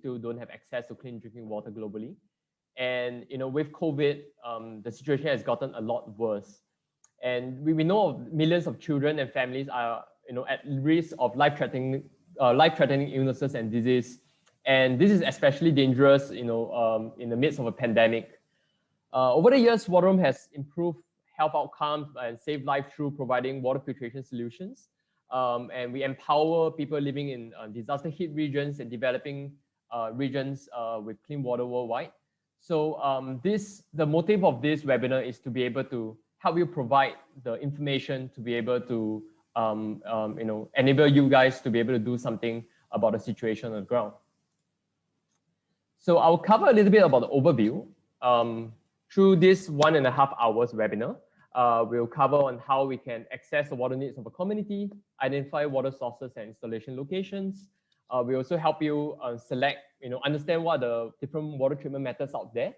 still don't have access to clean drinking water globally. And with COVID, the situation has gotten a lot worse. And we know of millions of children and families are at risk of life-threatening illnesses and disease. And this is especially dangerous in the midst of a pandemic. Over the years, Wateroam has improved health outcomes and saved lives through providing water filtration solutions. And we empower people living in disaster hit regions and developing regions with clean water worldwide. So the motive of this webinar is to be able to help you provide the information to be able to enable you guys to be able to do something about the situation on the ground. So I'll cover a little bit about the overview. Through this 1.5 hours webinar, we'll cover on how we can access the water needs of a community, identify water sources and installation locations. We also help you select, understand what the different water treatment methods out there.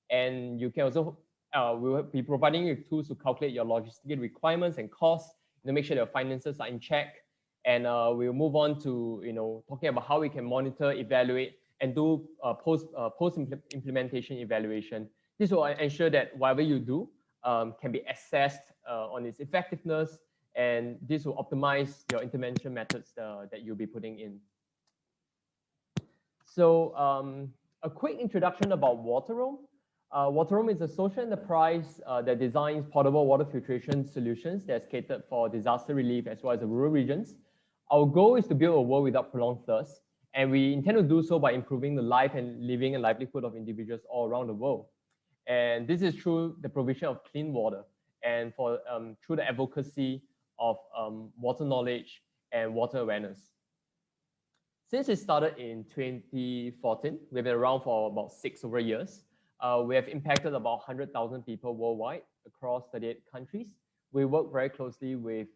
And you can also, we'll be providing you tools to calculate your logistic requirements and costs, to make sure your finances are in check. And we'll move on to, talking about how we can monitor, evaluate, and do post-implementation evaluation. This will ensure that whatever you do can be assessed on its effectiveness, and this will optimize your intervention methods that you'll be putting in. So a quick introduction about Wateroam. Wateroam is a social enterprise that designs portable water filtration solutions that's catered for disaster relief as well as the rural regions. Our goal is to build a world without prolonged thirst, and we intend to do so by improving the life and living and livelihood of individuals all around the world. And this is through the provision of clean water and through the advocacy of water knowledge and water awareness. Since it started in 2014, we've been around for about 6 over years. We have impacted about 100,000 people worldwide across 38 countries. We work very closely with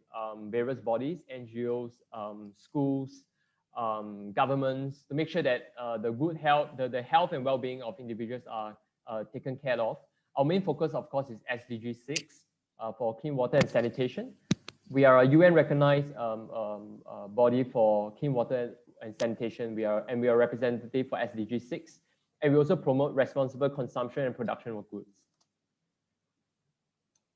various bodies, NGOs, schools, governments, to make sure that the health and well-being of individuals are taken care of. Our main focus, of course, is SDG 6 for clean water and sanitation. We are a UN-recognized body for clean water and sanitation. We are representative for SDG 6, and we also promote responsible consumption and production of goods.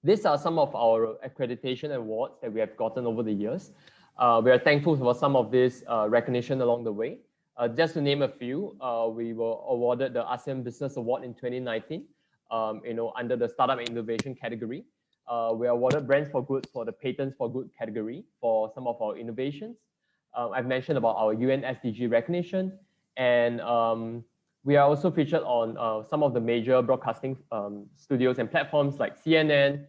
These are some of our accreditation awards that we have gotten over the years. We are thankful for some of this recognition along the way. Just to name a few, we were awarded the ASEAN Business Award in 2019, under the Startup and Innovation category. We are awarded Brands for Good for the Patents for Good category for some of our innovations. I've mentioned about our UN SDG recognition, and we are also featured on some of the major broadcasting studios and platforms like CNN,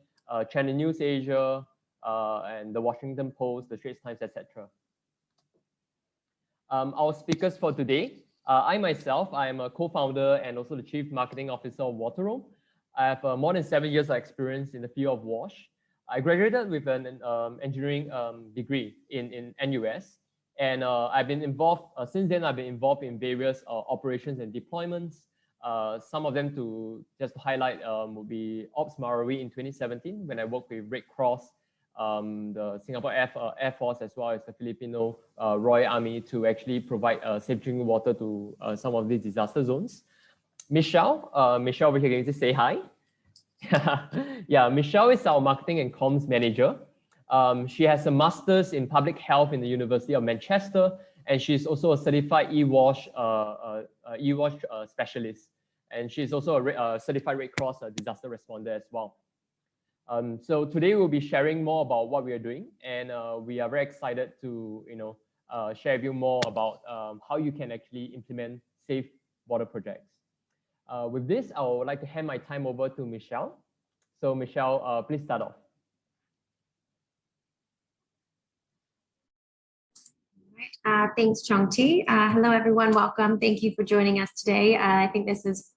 Channel News Asia, and the Washington Post, the Straits Times, etc. Our speakers for today, I myself, I am a co-founder and also the Chief Marketing Officer of Wateroam. I have more than 7 years of experience in the field of WASH. I graduated with an engineering degree in NUS, and I've been involved, since then I've been involved in various operations and deployments. Some of them just to highlight would be Ops Marawi in 2017, when I worked with Red Cross, the Singapore Air Force, as well as the Filipino Royal Army, to actually provide safe drinking water to some of these disaster zones. Michelle over here, can you just say hi? Yeah, Michelle is our marketing and comms manager. She has a master's in public health in the University of Manchester, and she's also a certified eWASH specialist. And she's also a certified Red Cross disaster responder as well. So today we'll be sharing more about what we are doing, and we are very excited to share with you more about how you can actually implement safe water projects. With this, I would like to hand my time over to Michelle. So Michelle, please start off. Thanks, Chong Tee. Hello, everyone. Welcome. Thank you for joining us today. I think this is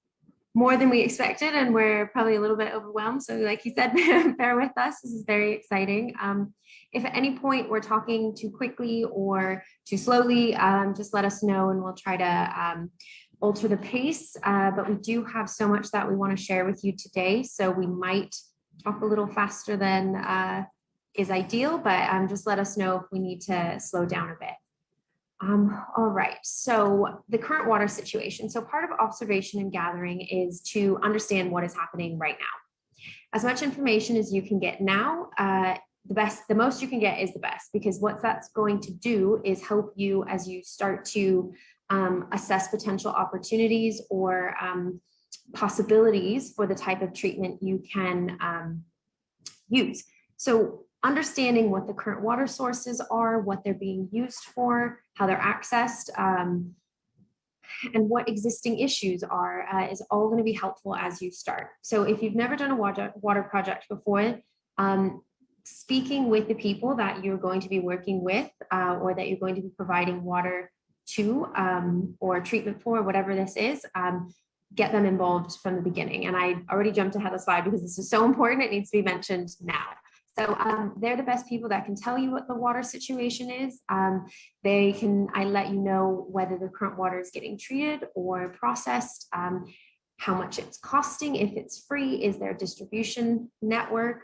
more than we expected, and we're probably a little bit overwhelmed. So like you said, bear with us. This is very exciting. If at any point we're talking too quickly or too slowly, just let us know and we'll try to alter the pace. But we do have so much that we want to share with you today. So we might talk a little faster than is ideal, but just let us know if we need to slow down a bit. All right, so the current water situation. So part of observation and gathering is to understand what is happening right now. As much information as you can get now, the most you can get is the best, because what that's going to do is help you as you start to assess potential opportunities or possibilities for the type of treatment you can use. So understanding what the current water sources are, what they're being used for, how they're accessed, and what existing issues are is all going to be helpful as you start. So if you've never done a water project before, speaking with the people that you're going to be working with or that you're going to be providing water to or treatment for, whatever this is, get them involved from the beginning. And I already jumped ahead of the slide because this is so important, it needs to be mentioned now. So they're the best people that can tell you what the water situation is. I let you know whether the current water is getting treated or processed, how much it's costing, if it's free, is there a distribution network.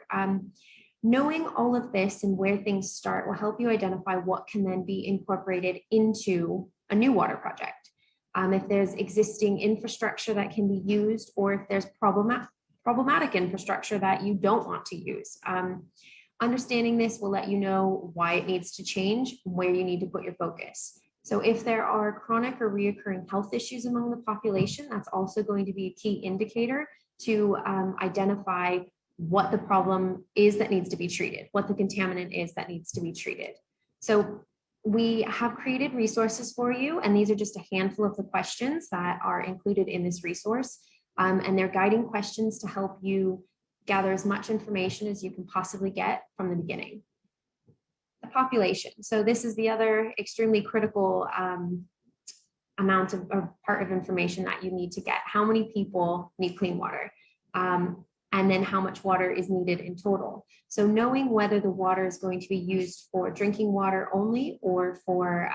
Knowing all of this and where things start will help you identify what can then be incorporated into a new water project. If there's existing infrastructure that can be used, or if there's problematic infrastructure that you don't want to use. Understanding this will let you know why it needs to change, where you need to put your focus. So if there are chronic or reoccurring health issues among the population, that's also going to be a key indicator to identify what the problem is that needs to be treated, what the contaminant is that needs to be treated. So we have created resources for you, and these are just a handful of the questions that are included in this resource. And they're guiding questions to help you gather as much information as you can possibly get from the beginning. The population. So this is the other extremely critical amount of part of information that you need to get. How many people need clean water? And then how much water is needed in total. So knowing whether the water is going to be used for drinking water only or for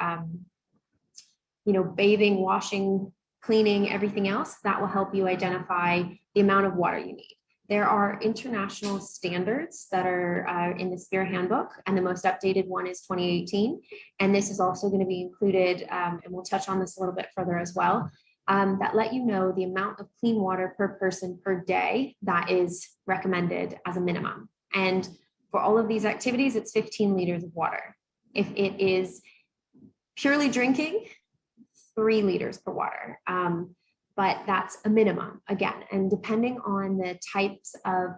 bathing, washing, cleaning, everything else, that will help you identify the amount of water you need. There are international standards that are in the SPEAR handbook, and the most updated one is 2018. And this is also going to be included, and we'll touch on this a little bit further as well, that let you know the amount of clean water per person per day that is recommended as a minimum. And for all of these activities, it's 15 liters of water. If it is purely drinking, 3 liters per water. But that's a minimum again, and depending on the types of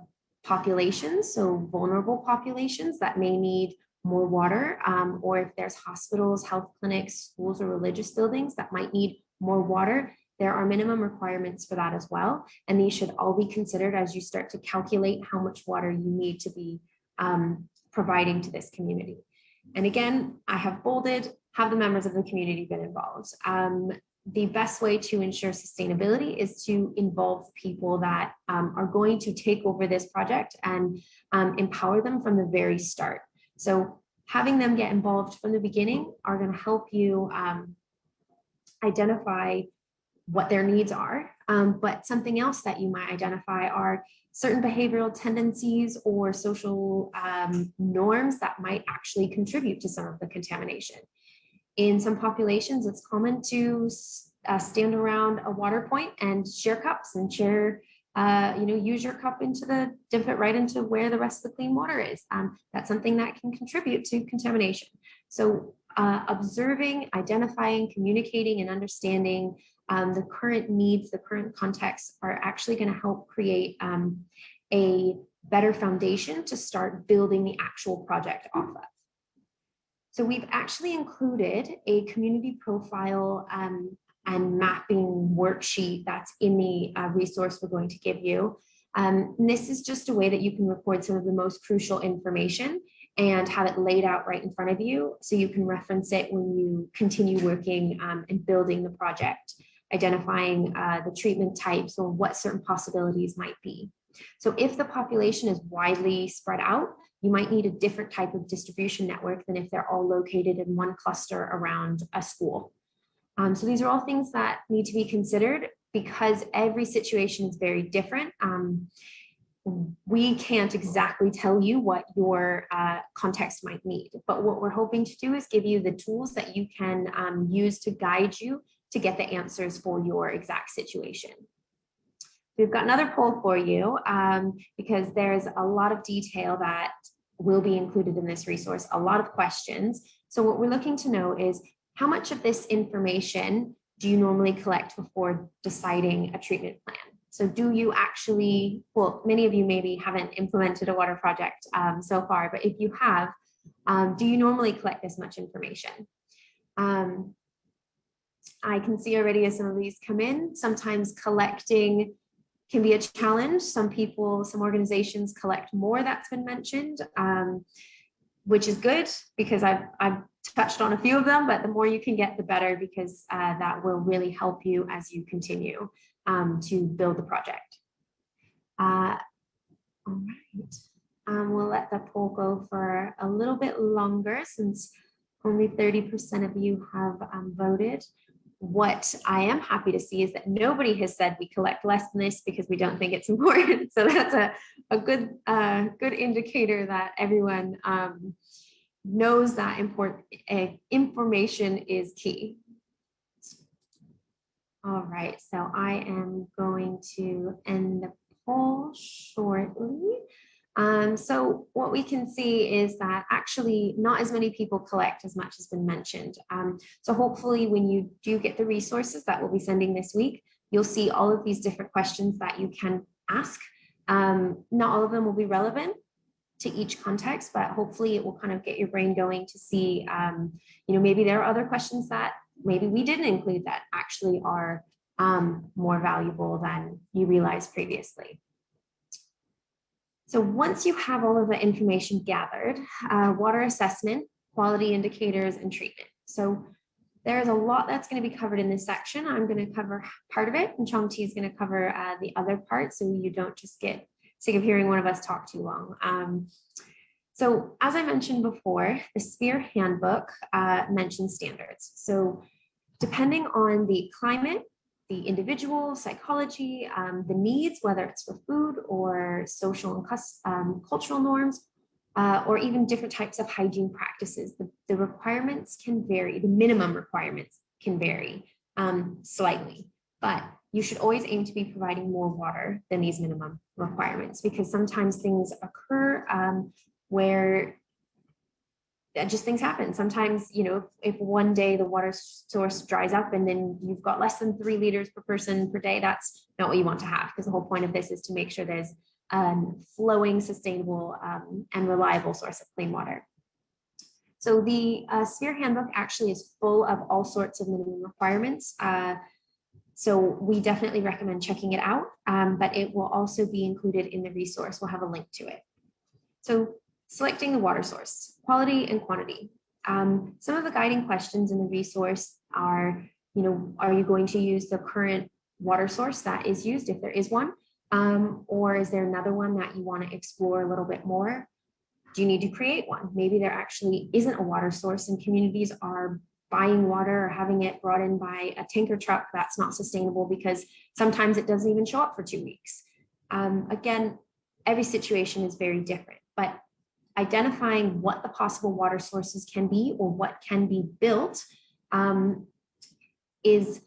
populations, so vulnerable populations that may need more water, or if there's hospitals, health clinics, schools, or religious buildings that might need more water, there are minimum requirements for that as well. And these should all be considered as you start to calculate how much water you need to be providing to this community. And again, I have bolded, have the members of the community been involved? The best way to ensure sustainability is to involve people that are going to take over this project and empower them from the very start. So having them get involved from the beginning are going to help you identify what their needs are. But something else that you might identify are certain behavioral tendencies or social norms that might actually contribute to some of the contamination. In some populations, it's common to stand around a water point and share cups and share, use your cup dip it right into where the rest of the clean water is. That's something that can contribute to contamination. So observing, identifying, communicating, and understanding the current needs, the current contexts are actually going to help create a better foundation to start building the actual project off of. So we've actually included a community profile and mapping worksheet that's in the resource we're going to give you. This is just a way that you can record some of the most crucial information and have it laid out right in front of you so you can reference it when you continue working and building the project, identifying the treatment types or what certain possibilities might be. So if the population is widely spread out, you might need a different type of distribution network than if they're all located in one cluster around a school. So these are all things that need to be considered because every situation is very different. we can't exactly tell you what your context might need, but what we're hoping to do is give you the tools that you can use to guide you to get the answers for your exact situation. We've got another poll for you because there's a lot of detail that will be included in this resource, a lot of questions. So what we're looking to know is how much of this information do you normally collect before deciding a treatment plan? So do you actually, well, many of you maybe haven't implemented a water project so far, but if you have, do you normally collect this much information? I can see already as some of these come in, sometimes collecting can be a challenge. Some people, some organizations collect more, that's been mentioned, which is good because I've touched on a few of them, but the more you can get, the better, because that will really help you as you continue to build the project. All right, we'll let the poll go for a little bit longer since only 30% of you have voted. What I am happy to see is that nobody has said we collect less than this because we don't think it's important. So that's a good indicator that everyone knows that information is key. All right, so I am going to end the poll shortly. So what we can see is that actually not as many people collect as much has been mentioned. So hopefully when you do get the resources that we'll be sending this week, you'll see all of these different questions that you can ask. Not all of them will be relevant to each context, but hopefully it will kind of get your brain going to see, maybe there are other questions that maybe we didn't include that actually are more valuable than you realized previously. So once you have all of the information gathered, water assessment, quality indicators, and treatment. So there's a lot that's going to be covered in this section. I'm going to cover part of it, and Chong Tee is going to cover the other part, so you don't just get sick of hearing one of us talk too long. So as I mentioned before, the Sphere Handbook mentions standards. So depending on the climate, the individual psychology, the needs, whether it's for food or social and cultural norms, or even different types of hygiene practices, the requirements can vary. The minimum requirements can vary slightly, but you should always aim to be providing more water than these minimum requirements, because sometimes things occur where just things happen. Sometimes, if one day the water source dries up and then you've got less than 3 liters per person per day, that's not what you want to have, because the whole point of this is to make sure there's flowing, sustainable, and reliable source of clean water. So the Sphere Handbook actually is full of all sorts of minimum requirements. So we definitely recommend checking it out, but it will also be included in the resource. We'll have a link to it. So selecting the water source, quality and quantity. Some of the guiding questions in the resource are, are you going to use the current water source that is used, if there is one, or is there another one that you want to explore a little bit more? Do you need to create one? Maybe there actually isn't a water source and communities are buying water or having it brought in by a tanker truck. That's not sustainable because sometimes it doesn't even show up for 2 weeks. Again, every situation is very different, but identifying what the possible water sources can be or what can be built is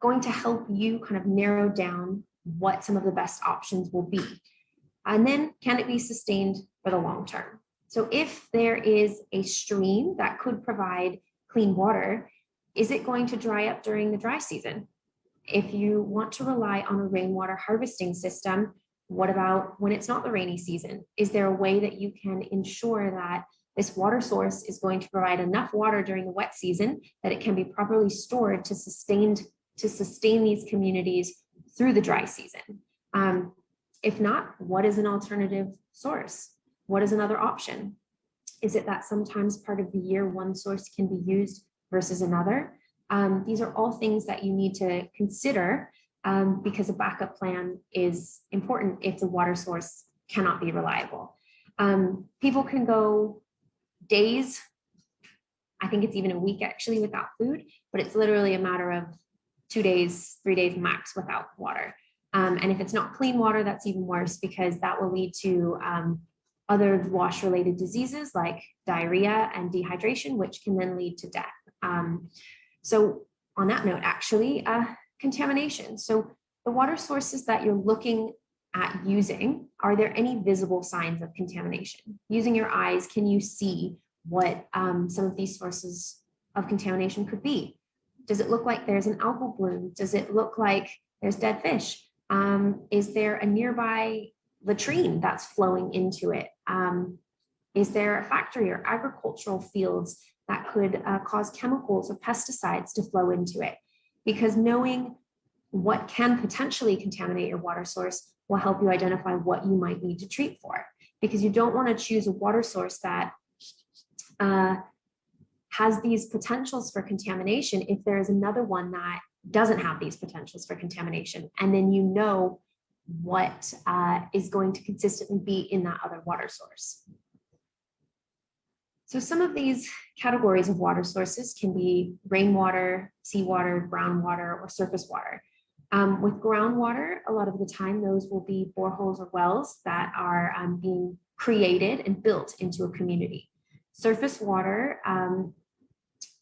going to help you kind of narrow down what some of the best options will be. And then, can it be sustained for the long term? So if there is a stream that could provide clean water, is it going to dry up during the dry season? If you want to rely on a rainwater harvesting system, what about when it's not the rainy season? Is there a way that you can ensure that this water source is going to provide enough water during the wet season that it can be properly stored to sustain these communities through the dry season? If not, what is an alternative source? What is another option? Is it that sometimes part of the year one source can be used versus another? These are all things that you need to consider because a backup plan is important if the water source cannot be reliable. People can go days, I think it's even a week actually, without food, but it's literally a matter of 2 days, 3 days max without water. And if it's not clean water, that's even worse, because that will lead to other wash-related diseases like diarrhea and dehydration, which can then lead to death. So on that note, actually, contamination. So the water sources that you're looking at using, are there any visible signs of contamination? Using your eyes, can you see what some of these sources of contamination could be? Does it look like there's an algal bloom? Does it look like there's dead fish? Is there a nearby latrine that's flowing into it? Is there a factory or agricultural fields that could cause chemicals or pesticides to flow into it? Because knowing what can potentially contaminate your water source will help you identify what you might need to treat for. Because you don't want to choose a water source that has these potentials for contamination if there is another one that doesn't have these potentials for contamination. And then you know what is going to consistently be in that other water source. So some of these categories of water sources can be rainwater, seawater, groundwater, or surface water. With groundwater, a lot of the time, those will be boreholes or wells that are being created and built into a community. Surface water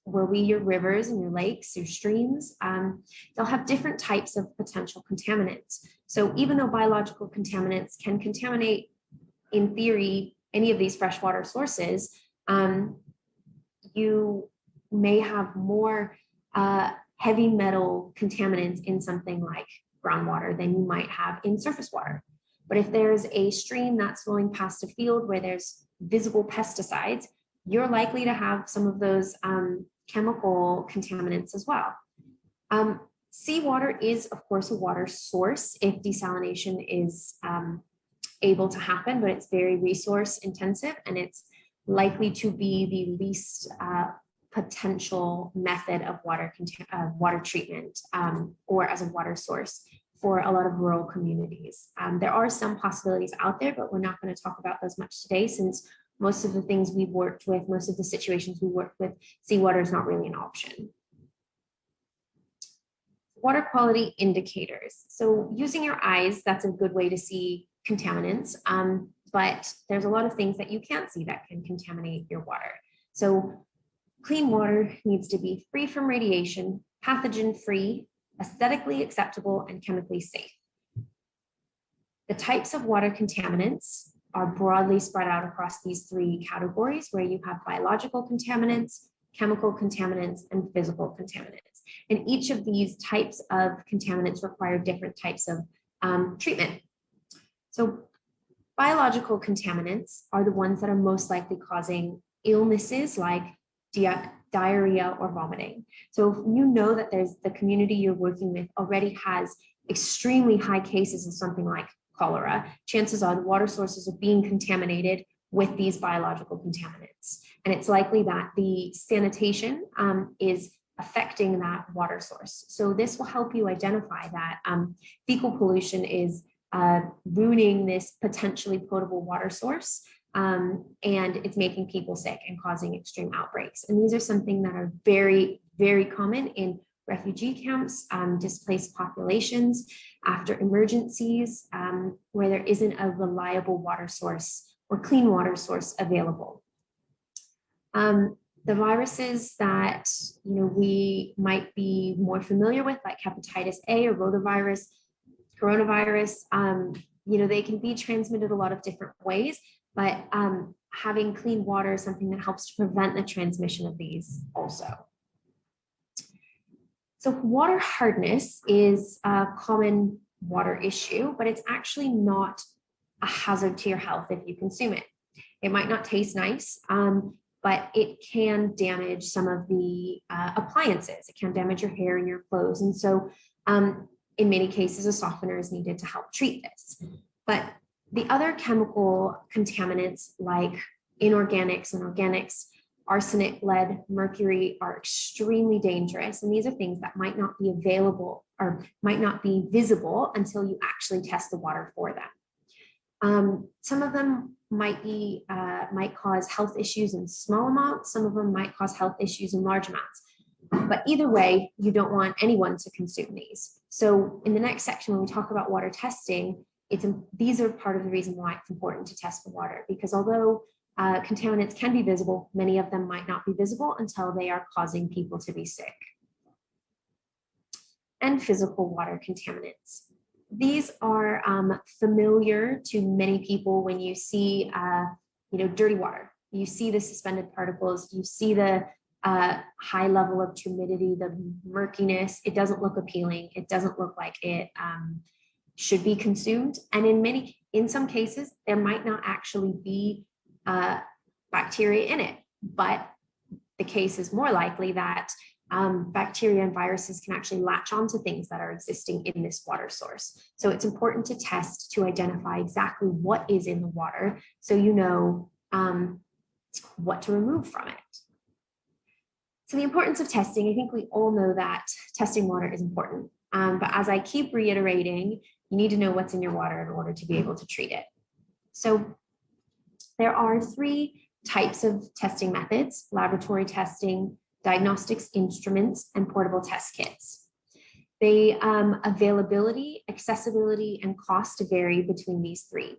will be your rivers and your lakes, your streams. They'll have different types of potential contaminants. So even though biological contaminants can contaminate, in theory, any of these freshwater sources, you may have more heavy metal contaminants in something like groundwater than you might have in surface water. But if there's a stream that's flowing past a field where there's visible pesticides, you're likely to have some of those chemical contaminants as well. Seawater is, of course, a water source if desalination is able to happen, but it's very resource intensive, and it's likely to be the least potential method of water treatment or as a water source for a lot of rural communities. There are some possibilities out there, but we're not going to talk about those much today, since most of the things we've worked with, most of the situations we work with, seawater is not really an option. Water quality indicators. So using your eyes, that's a good way to see contaminants, but there's a lot of things that you can't see that can contaminate your water. So clean water needs to be free from radiation, pathogen-free, aesthetically acceptable, and chemically safe. The types of water contaminants are broadly spread out across these three categories, where you have biological contaminants, chemical contaminants, and physical contaminants. And each of these types of contaminants require different types of treatment. So biological contaminants are the ones that are most likely causing illnesses like diarrhea or vomiting. So if you know that there's the community you're working with already has extremely high cases of something like cholera, chances are the water sources are being contaminated with these biological contaminants. And it's likely that the sanitation is affecting that water source. So this will help you identify that fecal pollution is ruining this potentially potable water source, and it's making people sick and causing extreme outbreaks. And these are something that are very, very common in refugee camps, displaced populations, after emergencies, where there isn't a reliable water source or clean water source available. The viruses that we might be more familiar with, like hepatitis A or rotavirus, coronavirus, they can be transmitted a lot of different ways, but having clean water is something that helps to prevent the transmission of these also. So water hardness is a common water issue, but it's actually not a hazard to your health if you consume it. It might not taste nice, but it can damage some of the appliances. It can damage your hair and your clothes. And so in many cases, a softener is needed to help treat this. But the other chemical contaminants like inorganics and organics, arsenic, lead, mercury are extremely dangerous. And these are things that might not be available or might not be visible until you actually test the water for them. Some of them might cause health issues in small amounts. Some of them might cause health issues in large amounts. But either way, you don't want anyone to consume these. So in the next section, when we talk about water testing, these are part of the reason why it's important to test for water, because although contaminants can be visible, many of them might not be visible until they are causing people to be sick. And physical water contaminants. These are familiar to many people when you see dirty water. You see the suspended particles, you see the high level of humidity, the murkiness. It doesn't look appealing. It doesn't look like it should be consumed. And in some cases, there might not actually be bacteria in it, but the case is more likely that bacteria and viruses can actually latch onto things that are existing in this water source. So it's important to test to identify exactly what is in the water so you know what to remove from it. So the importance of testing, I think we all know that testing water is important. But as I keep reiterating, you need to know what's in your water in order to be able to treat it. So there are 3 types of testing methods: laboratory testing, diagnostics instruments, and portable test kits. They availability, accessibility, and cost vary between these 3.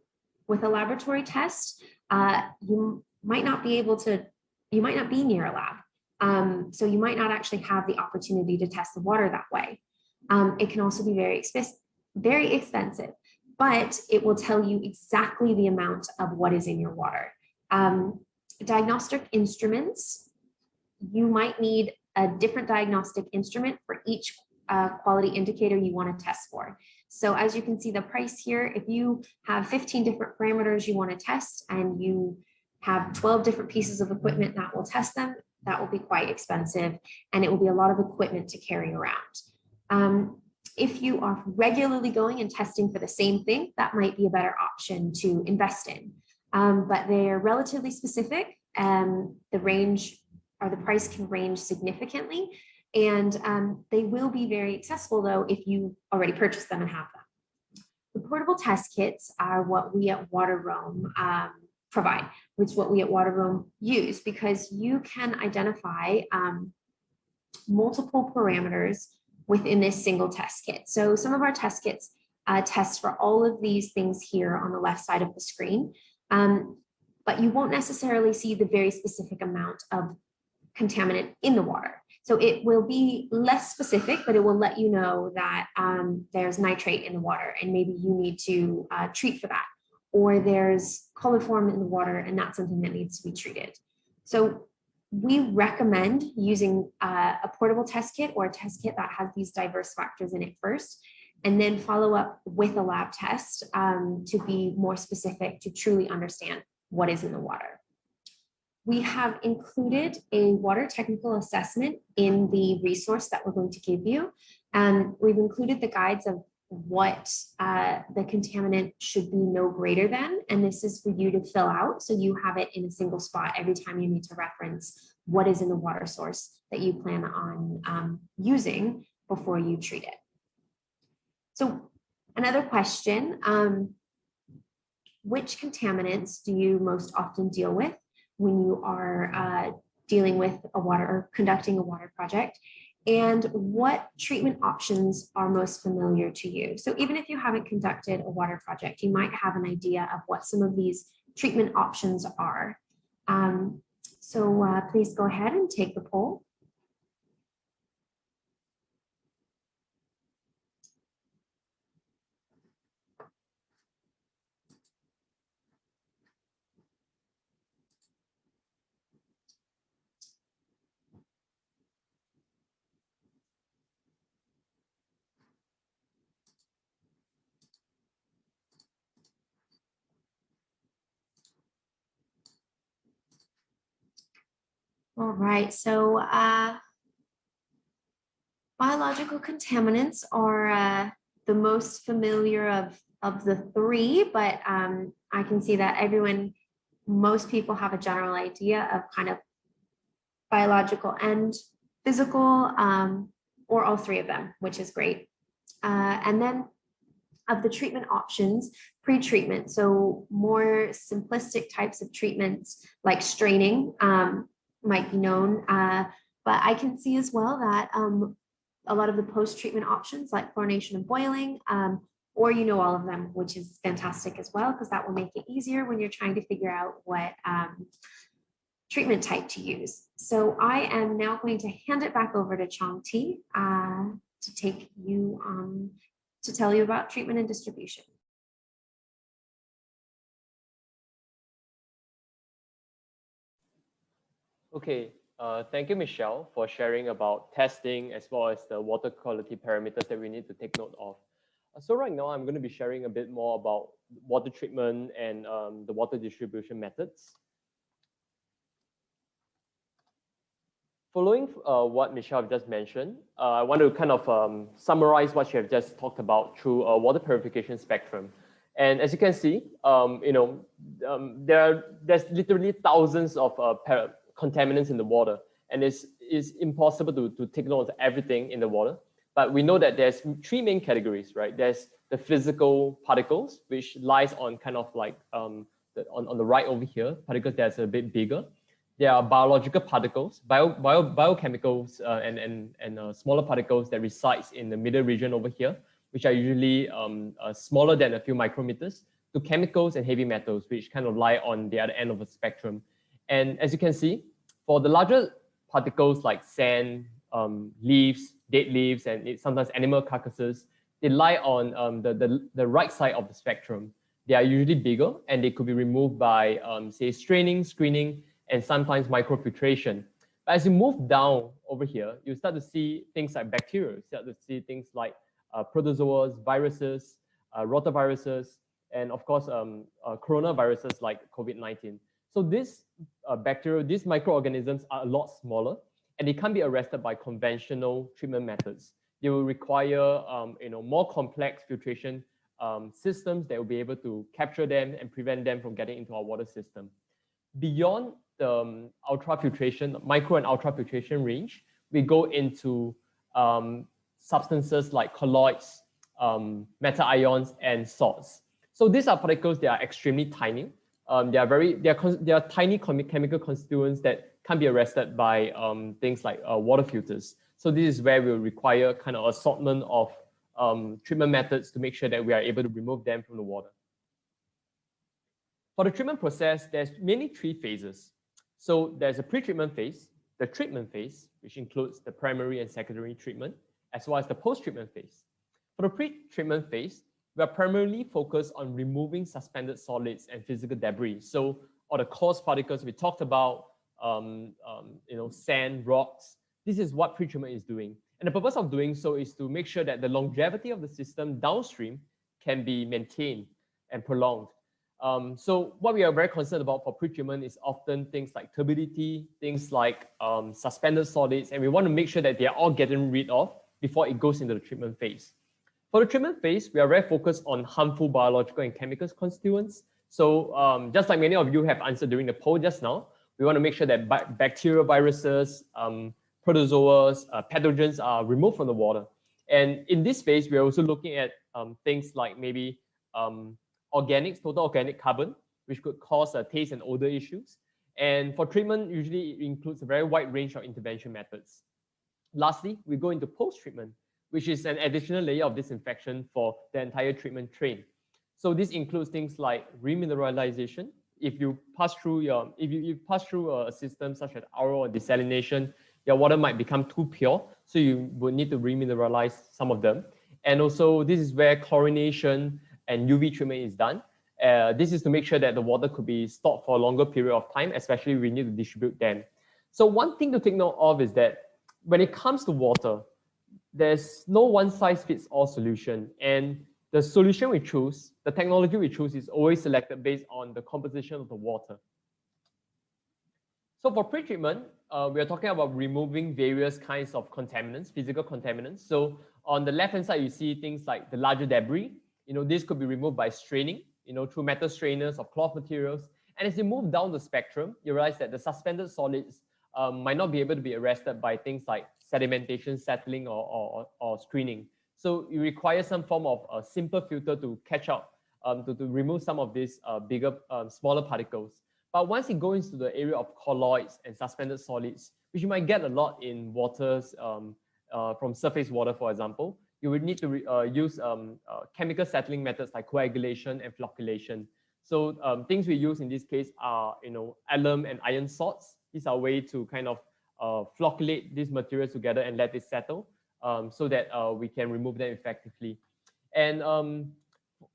With a laboratory test, you might not be near a lab. So you might not actually have the opportunity to test the water that way. It can also be very expensive, but it will tell you exactly the amount of what is in your water. Diagnostic instruments, you might need a different diagnostic instrument for each quality indicator you want to test for. So as you can see the price here, if you have 15 different parameters you want to test and you have 12 different pieces of equipment that will test them, that will be quite expensive, and it will be a lot of equipment to carry around. If you are regularly going and testing for the same thing, that might be a better option to invest in. But they're relatively specific, and the price can range significantly, and they will be very accessible though if you already purchased them and have them. The portable test kits are what we at Wateroam provide, which is what we at Wateroam use, because you can identify multiple parameters within this single test kit. So some of our test kits test for all of these things here on the left side of the screen, but you won't necessarily see the very specific amount of contaminant in the water. So it will be less specific, but it will let you know that there's nitrate in the water and maybe you need to treat for that. Or there's coliform in the water and that's something that needs to be treated. So we recommend using a portable test kit or a test kit that has these diverse factors in it first, and then follow up with a lab test to be more specific, to truly understand what is in the water. We have included a water technical assessment in the resource that we're going to give you. We've included the guides of what the contaminant should be no greater than, and this is for you to fill out so you have it in a single spot every time you need to reference what is in the water source that you plan on using before you treat it. So another question, which contaminants do you most often deal with when you are dealing with a water or conducting a water project? And what treatment options are most familiar to you? So even if you haven't conducted a water project, you might have an idea of what some of these treatment options are. So please go ahead and take the poll. All right, so biological contaminants are the most familiar of the 3, but I can see that most people have a general idea of kind of biological and physical, or all 3 of them, which is great. And then of the treatment options, pre-treatment, so more simplistic types of treatments like straining might be known. But I can see as well that a lot of the post-treatment options like chlorination and boiling, or all of them, which is fantastic as well, because that will make it easier when you're trying to figure out what treatment type to use. So I am now going to hand it back over to Chong Tee to take you to tell you about treatment and distribution. Okay, thank you, Michelle, for sharing about testing as well as the water quality parameters that we need to take note of. So right now, I'm going to be sharing a bit more about water treatment and the water distribution methods. Following what Michelle just mentioned, I want to kind of summarize what she have just talked about through a water purification spectrum. And as you can see, there's literally thousands of contaminants in the water, and it's impossible to take note of everything in the water. But we know that there's three main categories, right? There's the physical particles, which lies on kind of like on the right over here, particles that's a bit bigger. There are biological particles, biochemicals, and smaller particles that resides in the middle region over here, which are usually smaller than a few micrometers, to chemicals and heavy metals, which kind of lie on the other end of the spectrum. And as you can see, for the larger particles like sand, leaves, dead leaves, and sometimes animal carcasses, they lie on the right side of the spectrum. They are usually bigger, and they could be removed by, say, straining, screening, and sometimes microfiltration. But as you move down over here, you start to see things like bacteria, you start to see things like protozoas, viruses, rotaviruses, and of course, coronaviruses like COVID-19. So these bacteria, these microorganisms are a lot smaller, and they can't be arrested by conventional treatment methods. They will require more complex filtration systems that will be able to capture them and prevent them from getting into our water system. Beyond the ultrafiltration, micro and ultrafiltration range, we go into substances like colloids, metal ions, and salts. So these are particles that are extremely tiny. They are tiny chemical constituents that can be arrested by things like water filters. So this is where we'll require kind of assortment of treatment methods to make sure that we are able to remove them from the water. For the treatment process, there's mainly three phases. So there's a pre-treatment phase, the treatment phase, which includes the primary and secondary treatment, as well as the post-treatment phase. For the pre-treatment phase, we are primarily focused on removing suspended solids and physical debris. So all the coarse particles we talked about, sand, rocks, this is what pre-treatment is doing. And the purpose of doing so is to make sure that the longevity of the system downstream can be maintained and prolonged. So what we are very concerned about for pre-treatment is often things like turbidity, things like suspended solids, and we want to make sure that they are all getting rid of before it goes into the treatment phase. For the treatment phase, we are very focused on harmful biological and chemical constituents. So just like many of you have answered during the poll just now, we want to make sure that bacteria, viruses, protozoas, pathogens are removed from the water. And in this phase, we're also looking at things like maybe organics, total organic carbon, which could cause taste and odor issues. And for treatment, usually it includes a very wide range of intervention methods. Lastly, we go into post-treatment, which is an additional layer of disinfection for the entire treatment train. So this includes things like remineralization. If you pass through a system such as RO or desalination, your water might become too pure, so you would need to remineralize some of them. And also, this is where chlorination and UV treatment is done. This is to make sure that the water could be stored for a longer period of time, especially if we need to distribute them. So one thing to take note of is that when it comes to water, there's no one-size-fits-all solution. And the solution we choose, the technology we choose, is always selected based on the composition of the water. So for pre-treatment, we are talking about removing various kinds of contaminants, physical contaminants. So on the left-hand side, you see things like the larger debris. This could be removed by straining, through metal strainers or cloth materials. And as you move down the spectrum, you realize that the suspended solids might not be able to be arrested by things like sedimentation, settling, or screening. So you require some form of a simple filter to catch up, to remove some of these smaller particles. But once it goes into the area of colloids and suspended solids, which you might get a lot in waters from surface water, for example, you would need to use chemical settling methods like coagulation and flocculation. So things we use in this case are, alum and iron salts. These are a way to kind of flocculate these materials together and let it settle so that we can remove them effectively. And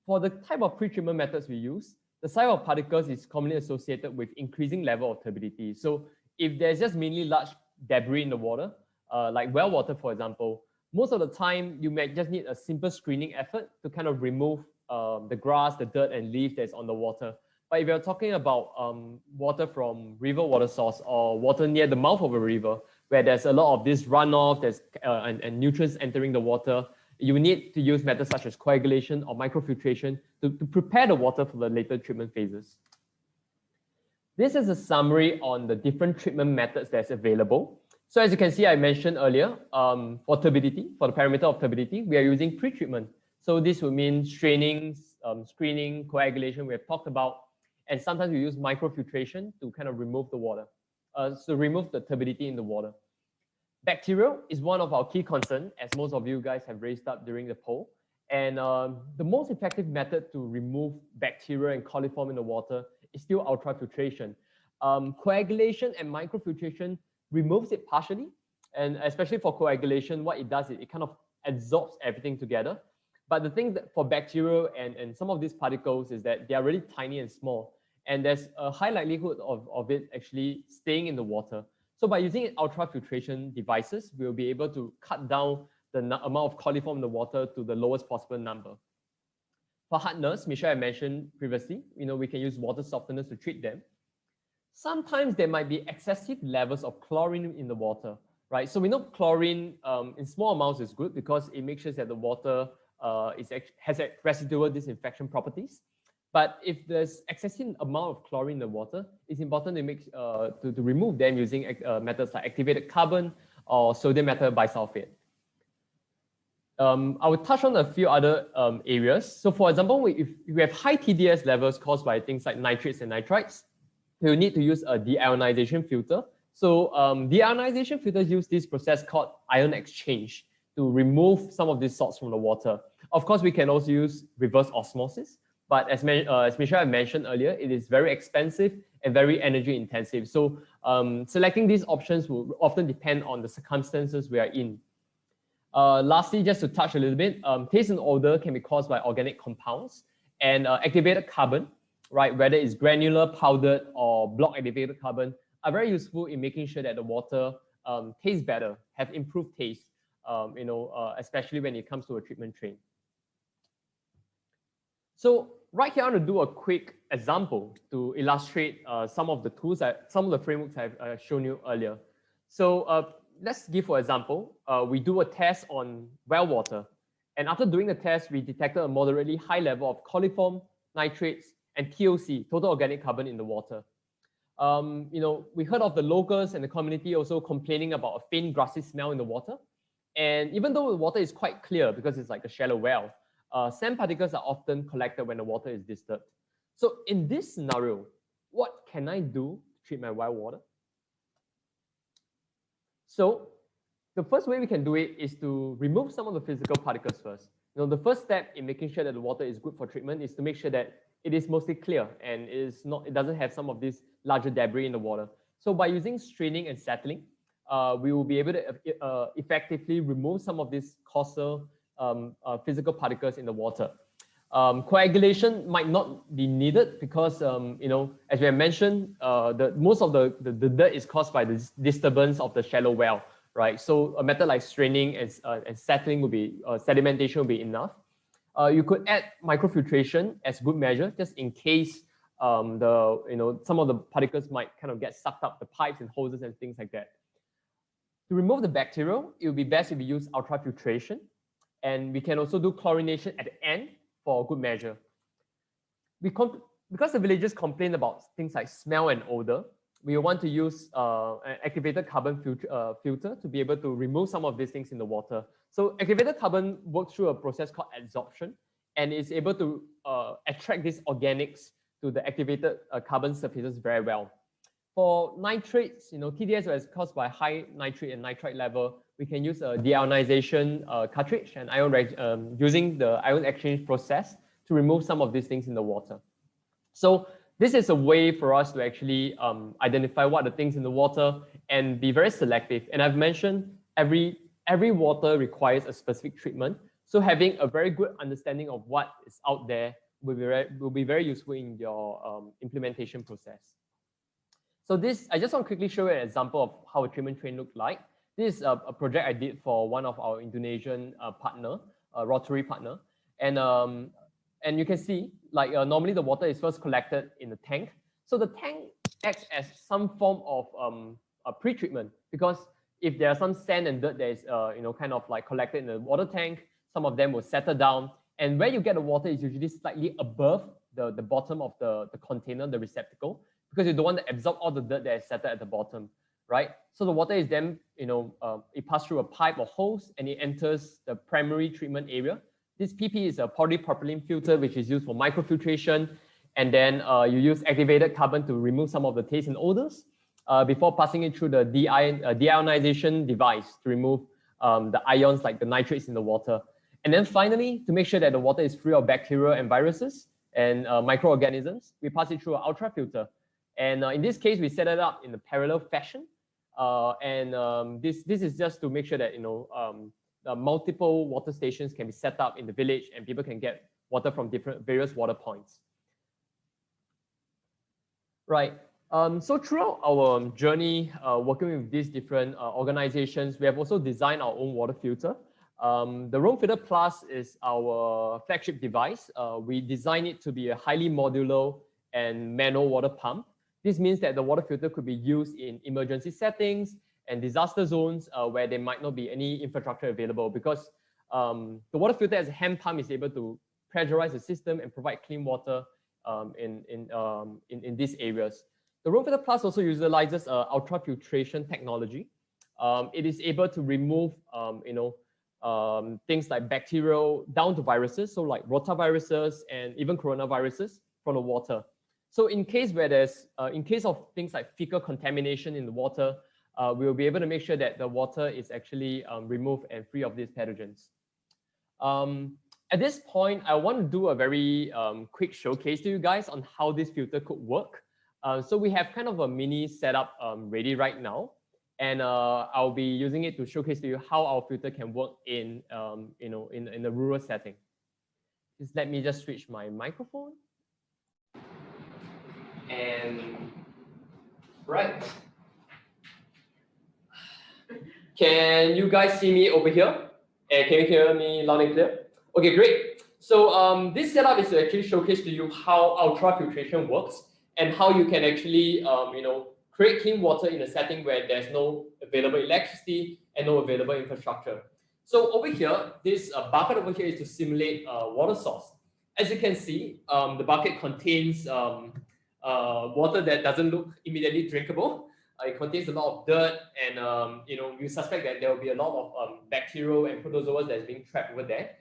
for the type of pre-treatment methods we use, the size of particles is commonly associated with increasing level of turbidity. So if there's just mainly large debris in the water, like well water, for example, most of the time you may just need a simple screening effort to kind of remove the grass, the dirt and leaves that's on the water. But if you're talking about water from river water source or water near the mouth of a river, where there's a lot of this runoff and nutrients entering the water, you need to use methods such as coagulation or microfiltration to prepare the water for the later treatment phases. This is a summary on the different treatment methods that's available. So as you can see, I mentioned earlier, for turbidity, for the parameter of turbidity, we are using pre-treatment. So this would mean straining, screening, coagulation we have talked about, and sometimes we use microfiltration to kind of remove the water, so remove the turbidity in the water. Bacterial is one of our key concerns, as most of you guys have raised up during the poll. And the most effective method to remove bacteria and coliform in the water is still ultrafiltration. Coagulation and microfiltration removes it partially. And especially for coagulation, what it does is it kind of absorbs everything together. But the thing that for bacteria and some of these particles is that they are really tiny and small. And there's a high likelihood of it actually staying in the water. So by using ultrafiltration devices, we'll be able to cut down the amount of coliform in the water to the lowest possible number. For hardness, Michelle had mentioned previously, we can use water softeners to treat them. Sometimes there might be excessive levels of chlorine in the water, right? So we know chlorine in small amounts is good because it makes sure that the water has a residual disinfection properties. But if there's excessive amount of chlorine in the water, it's important to remove them using methods like activated carbon or sodium metabisulfate. I will touch on a few other areas. So for example, if we have high TDS levels caused by things like nitrates and nitrites, we'll need to use a deionization filter. So deionization filters use this process called ion exchange to remove some of these salts from the water. Of course, we can also use reverse osmosis. But as Michelle had mentioned earlier, it is very expensive and very energy intensive. So selecting these options will often depend on the circumstances we are in. Lastly, just to touch a little bit, taste and odor can be caused by organic compounds, and activated carbon, right, whether it's granular, powdered, or block activated carbon, are very useful in making sure that the water tastes better, have improved taste, especially when it comes to a treatment train. So right here, I want to do a quick example to illustrate some of the tools, some of the frameworks I've shown you earlier. So let's give for example, we do a test on well water. And after doing the test, we detected a moderately high level of coliform, nitrates, and TOC, total organic carbon in the water. We heard of the locals and the community also complaining about a faint grassy smell in the water. And even though the water is quite clear because it's like a shallow well, sand particles are often collected when the water is disturbed. So in this scenario, what can I do to treat my well water? So the first way we can do it is to remove some of the physical particles first. The first step in making sure that the water is good for treatment is to make sure that it is mostly clear and it doesn't have some of this larger debris in the water. So by using straining and settling, we will be able to effectively remove some of these coarser physical particles in the water. Coagulation might not be needed because, as we have mentioned, most of the dirt is caused by the disturbance of the shallow well, right? So a method like straining and settling would be, sedimentation would be enough. You could add microfiltration as good measure, just in case some of the particles might kind of get sucked up the pipes and hoses and things like that. To remove the bacterial, it would be best if we use ultrafiltration. And we can also do chlorination at the end for good measure. Because the villagers complain about things like smell and odor, we want to use an activated carbon filter to be able to remove some of these things in the water. So activated carbon works through a process called adsorption, and is able to attract these organics to the activated carbon surfaces very well. For nitrates, TDS is caused by high nitrate and nitrite level. We can use a deionization cartridge and using the ion exchange process to remove some of these things in the water. So this is a way for us to actually identify what are the things in the water and be very selective. And I've mentioned every water requires a specific treatment. So having a very good understanding of what is out there will be very useful in your implementation process. So this, I just want to quickly show you an example of how a treatment train looked like. This is a project I did for one of our Indonesian partner, a Rotary partner. And you can see, like normally the water is first collected in the tank. So the tank acts as some form of a pre-treatment, because if there are some sand and dirt that is kind of like collected in the water tank, some of them will settle down. And where you get the water is usually slightly above the bottom of the container, the receptacle, because you don't want to absorb all the dirt that is settled at the bottom, right? So the water is then, it passes through a pipe or hose and it enters the primary treatment area. This PP is a polypropylene filter, which is used for microfiltration. And then you use activated carbon to remove some of the taste and odors before passing it through the deionization device to remove the ions like the nitrates in the water. And then finally, to make sure that the water is free of bacteria and viruses and microorganisms, we pass it through an ultrafilter. And in this case, we set it up in a parallel fashion. This is just to make sure that multiple water stations can be set up in the village and people can get water from various water points. Right. So throughout our journey working with these different organizations, we have also designed our own water filter. The ROAMfilter Plus is our flagship device. We designed it to be a highly modular and manual water pump. This means that the water filter could be used in emergency settings and disaster zones where there might not be any infrastructure available, because the water filter as a hand pump is able to pressurize the system and provide clean water in these areas. The ROAMfilter Plus also utilizes ultrafiltration technology. It is able to remove things like bacterial down to viruses, so like rotaviruses and even coronaviruses from the water. So in case of things like fecal contamination in the water, we will be able to make sure that the water is actually removed and free of these pathogens. At this point, I want to do a very quick showcase to you guys on how this filter could work. So we have kind of a mini setup ready right now, and I'll be using it to showcase to you how our filter can work in in a rural setting. Just let me just switch my microphone. And right. Can you guys see me over here? And can you hear me loud and clear? Okay, great. So this setup is to actually showcase to you how ultrafiltration works and how you can actually create clean water in a setting where there's no available electricity and no available infrastructure. So over here, this bucket over here is to simulate water source. As you can see, the bucket contains water that doesn't look immediately drinkable. It contains a lot of dirt, and you suspect that there will be a lot of bacterial and protozoas that's being trapped over there.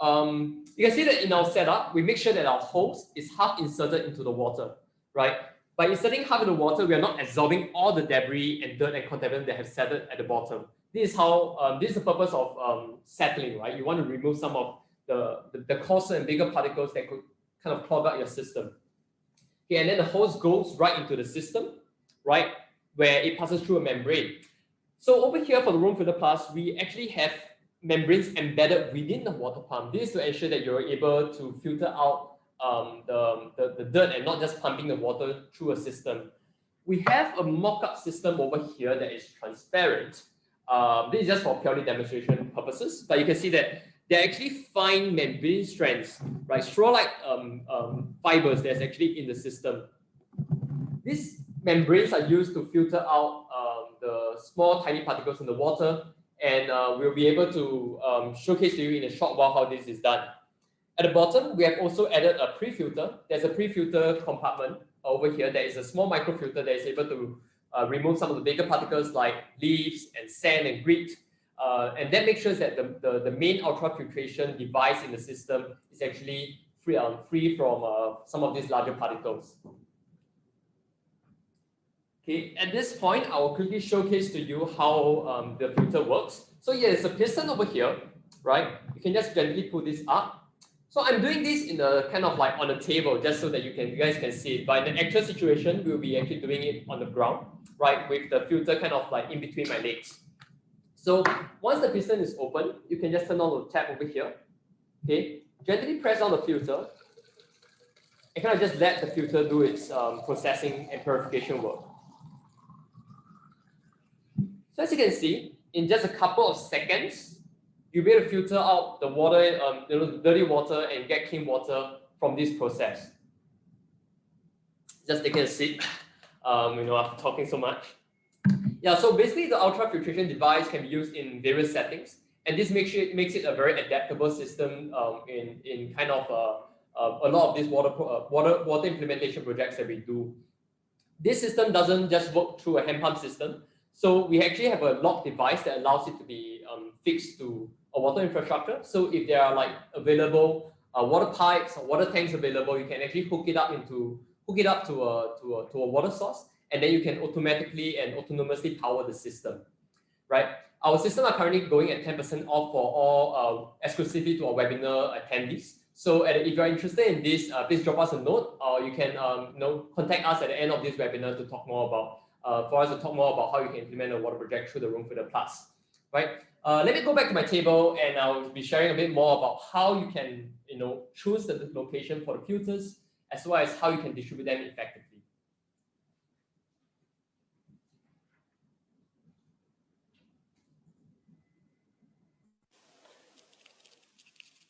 You can see that in our setup, we make sure that our hose is half inserted into the water, right? By inserting half in the water, we are not absorbing all the debris and dirt and contaminants that have settled at the bottom. This is how this is the purpose of settling, right? You want to remove some of the coarser and bigger particles that could kind of clog up your system. Okay, and then the hose goes right into the system, right, where it passes through a membrane. So over here for the ROAMfilter Plus, we actually have membranes embedded within the water pump. This is to ensure that you're able to filter out the dirt and not just pumping the water through a system. We have a mock-up system over here that is transparent. This is just for purely demonstration purposes, but you can see that they're actually fine membrane strands, right? Straw-like fibers that's actually in the system. These membranes are used to filter out the small tiny particles in the water, and we'll be able to showcase to you in a short while how this is done. At the bottom, we have also added a pre-filter. There's a pre-filter compartment over here. There is a small microfilter that is able to remove some of the bigger particles like leaves and sand and grit. And that makes sure that the main ultrafiltration device in the system is actually free from some of these larger particles. Okay, at this point, I will quickly showcase to you how the filter works. So yeah, there's a piston over here, right? You can just gently pull this up. So I'm doing this in a kind of like on a table, just so that you guys can see it. But in the actual situation, we'll be actually doing it on the ground, right? With the filter kind of like in between my legs. So once the piston is open, you can just turn on the tap over here. Okay, gently press on the filter and kind of just let the filter do its processing and purification work. So as you can see, in just a couple of seconds, you'll be able to filter out the water, dirty water, and get clean water from this process. Just taking a sip, after talking so much. Yeah, so basically the ultrafiltration device can be used in various settings, and this makes it a very adaptable system in kind of a lot of these water implementation projects that we do. This system doesn't just work through a hand pump system. So we actually have a lock device that allows it to be fixed to a water infrastructure. So if there are like available water pipes or water tanks available, you can actually hook it up to a water source, and then you can automatically and autonomously power the system, right? Our system are currently going at 10% off for all exclusively to our webinar attendees. So if you're interested in this, please drop us a note, or you can contact us at the end of this webinar to talk more about for us to talk more about how you can implement a water project through the ROAMfilter Plus, right? Let me go back to my table, and I'll be sharing a bit more about how you can choose the location for the filters, as well as how you can distribute them effectively.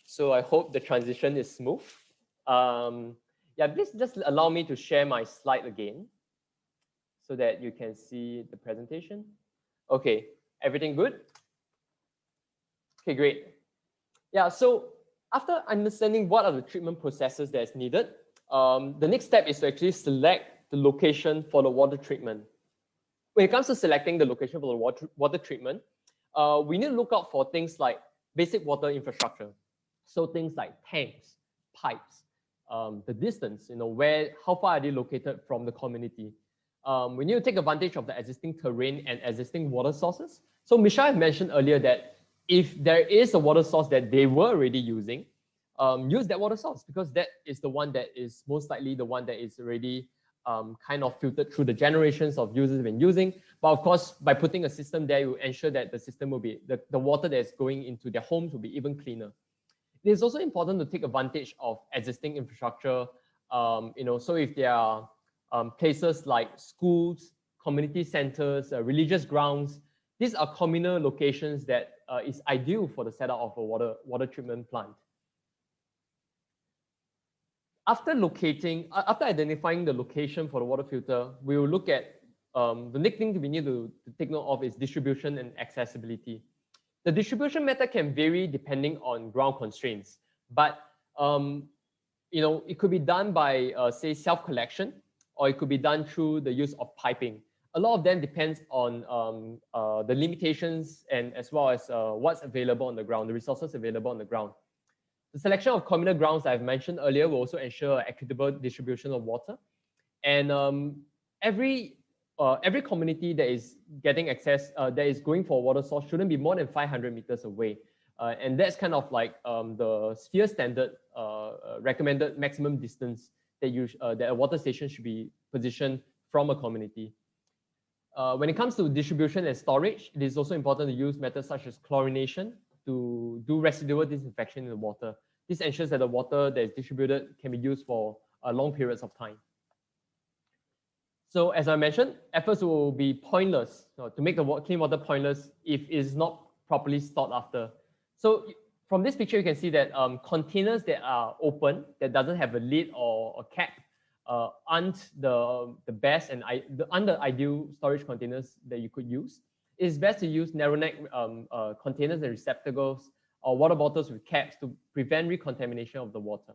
So I hope the transition is smooth. Yeah, please just allow me to share my slide again so that you can see the presentation. Okay, everything good? Okay, great. Yeah, so after understanding what are the treatment processes that's needed, the next step is to actually select the location for the water treatment. When it comes to selecting the location for the water treatment, we need to look out for things like basic water infrastructure. So things like tanks, pipes, the distance, how far are they located from the community. We need to take advantage of the existing terrain and existing water sources. So Michelle had mentioned earlier that if there is a water source that they were already using, use that water source, because that is the one that is most likely the one that is already kind of filtered through the generations of users have been using. But of course, by putting a system there, you ensure that the system will be, the water that's going into their homes will be even cleaner. It is also important to take advantage of existing infrastructure. So if there are places like schools, community centers, religious grounds, these are communal locations that is ideal for the setup of a water treatment plant. After identifying the location for the water filter, we will look at the next thing we need to take note of is distribution and accessibility. The distribution method can vary depending on ground constraints, but it could be done by say self-collection, or it could be done through the use of piping. A lot of them depends on the limitations and as well as what's available on the ground, the resources available on the ground. The selection of communal grounds that I've mentioned earlier will also ensure equitable distribution of water. And every community that is getting access, that is going for a water source, shouldn't be more than 500 meters away. And that's kind of like the sphere standard recommended maximum distance that a water station should be positioned from a community. When it comes to distribution and storage, it is also important to use methods such as chlorination to do residual disinfection in the water. This ensures that the water that is distributed can be used for long periods of time. So as I mentioned, efforts will be pointless to make the clean water pointless if it is not properly stored after. So from this picture, you can see that containers that are open, that doesn't have a lid or a cap, aren't the best and the ideal storage containers that you could use. It's best to use narrow neck containers and receptacles or water bottles with caps to prevent recontamination of the water.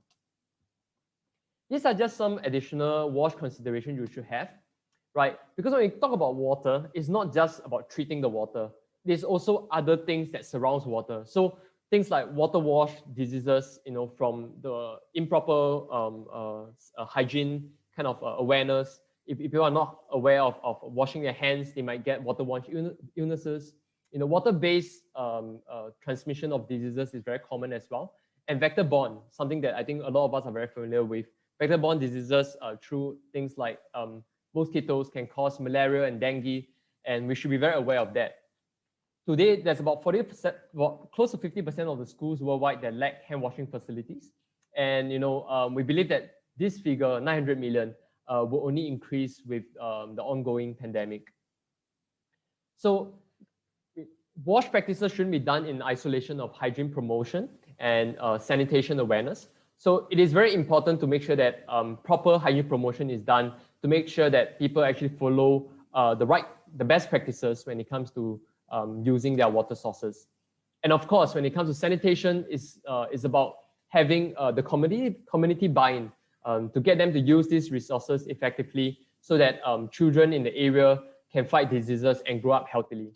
These are just some additional WASH considerations you should have, right? Because when we talk about water, it's not just about treating the water. There's also other things that surrounds water. So things like water wash diseases, from the improper hygiene kind of awareness. If people are not aware of washing their hands, they might get waterborne illnesses. Water-based transmission of diseases is very common as well. And vector-borne, something that I think a lot of us are very familiar with. Vector-borne diseases through things like mosquitoes can cause malaria and dengue, and we should be very aware of that. Today, there's about 40%, close to 50% of the schools worldwide that lack hand washing facilities. And we believe that this figure, 900 million, will only increase with the ongoing pandemic. So wash practices shouldn't be done in isolation of hygiene promotion and sanitation awareness. So it is very important to make sure that proper hygiene promotion is done to make sure that people actually follow the best practices when it comes to using their water sources. And of course, when it comes to sanitation, is about having the community buy-in to get them to use these resources effectively so that children in the area can fight diseases and grow up healthily.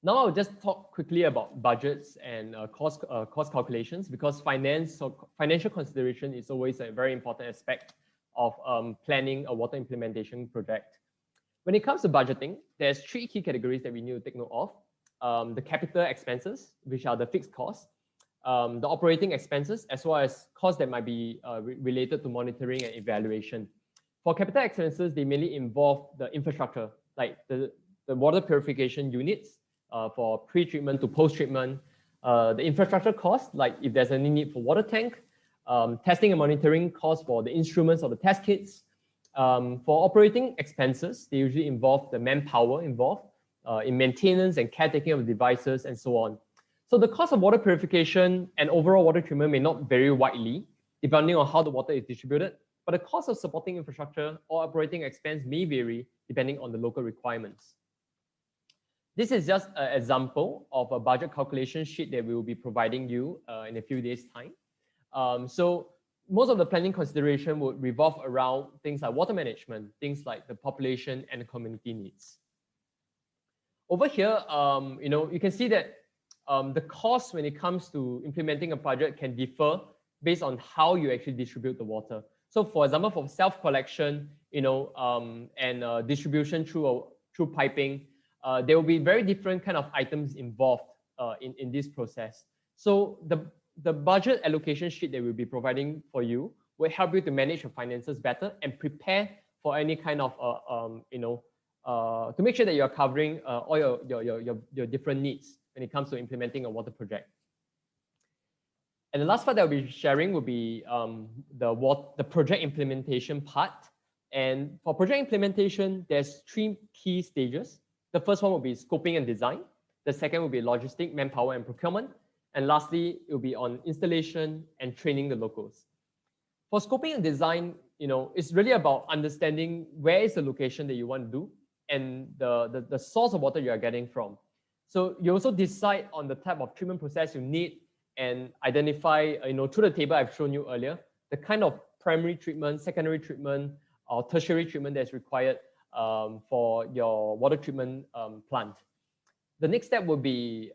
Now I'll just talk quickly about budgets and cost calculations, because financial consideration is always a very important aspect of planning a water implementation project. When it comes to budgeting, there's 3 key categories that we need to take note of. The capital expenses, which are the fixed costs, the operating expenses, as well as costs that might be related to monitoring and evaluation. For capital expenses, they mainly involve the infrastructure, like the water purification units for pre-treatment to post-treatment, the infrastructure costs, like if there's any need for water tank, testing and monitoring costs for the instruments or the test kits. For operating expenses, they usually involve the manpower involved in maintenance and caretaking of devices and so on. So the cost of water purification and overall water treatment may not vary widely depending on how the water is distributed, but the cost of supporting infrastructure or operating expense may vary depending on the local requirements. This is just an example of a budget calculation sheet that we will be providing you in a few days' time. So most of the planning consideration would revolve around things like water management, things like the population and the community needs. Over here, you can see that the cost when it comes to implementing a project can differ based on how you actually distribute the water. So for example, for self-collection, and distribution through piping, there will be very different kind of items involved in this process. So the budget allocation sheet that we'll be providing for you will help you to manage your finances better and prepare for any kind of, to make sure that you're covering all your different needs when it comes to implementing a water project. And the last part that I'll be sharing will be the project implementation part. And for project implementation, there's 3 key stages. The first one will be scoping and design. The second will be logistic, manpower, and procurement. And lastly, it will be on installation and training the locals. For scoping and design, it's really about understanding where is the location that you want to do and the source of water you are getting from. So you also decide on the type of treatment process you need and identify, through the table I've shown you earlier, the kind of primary treatment, secondary treatment, or tertiary treatment that's required for your water treatment plant. The next step will be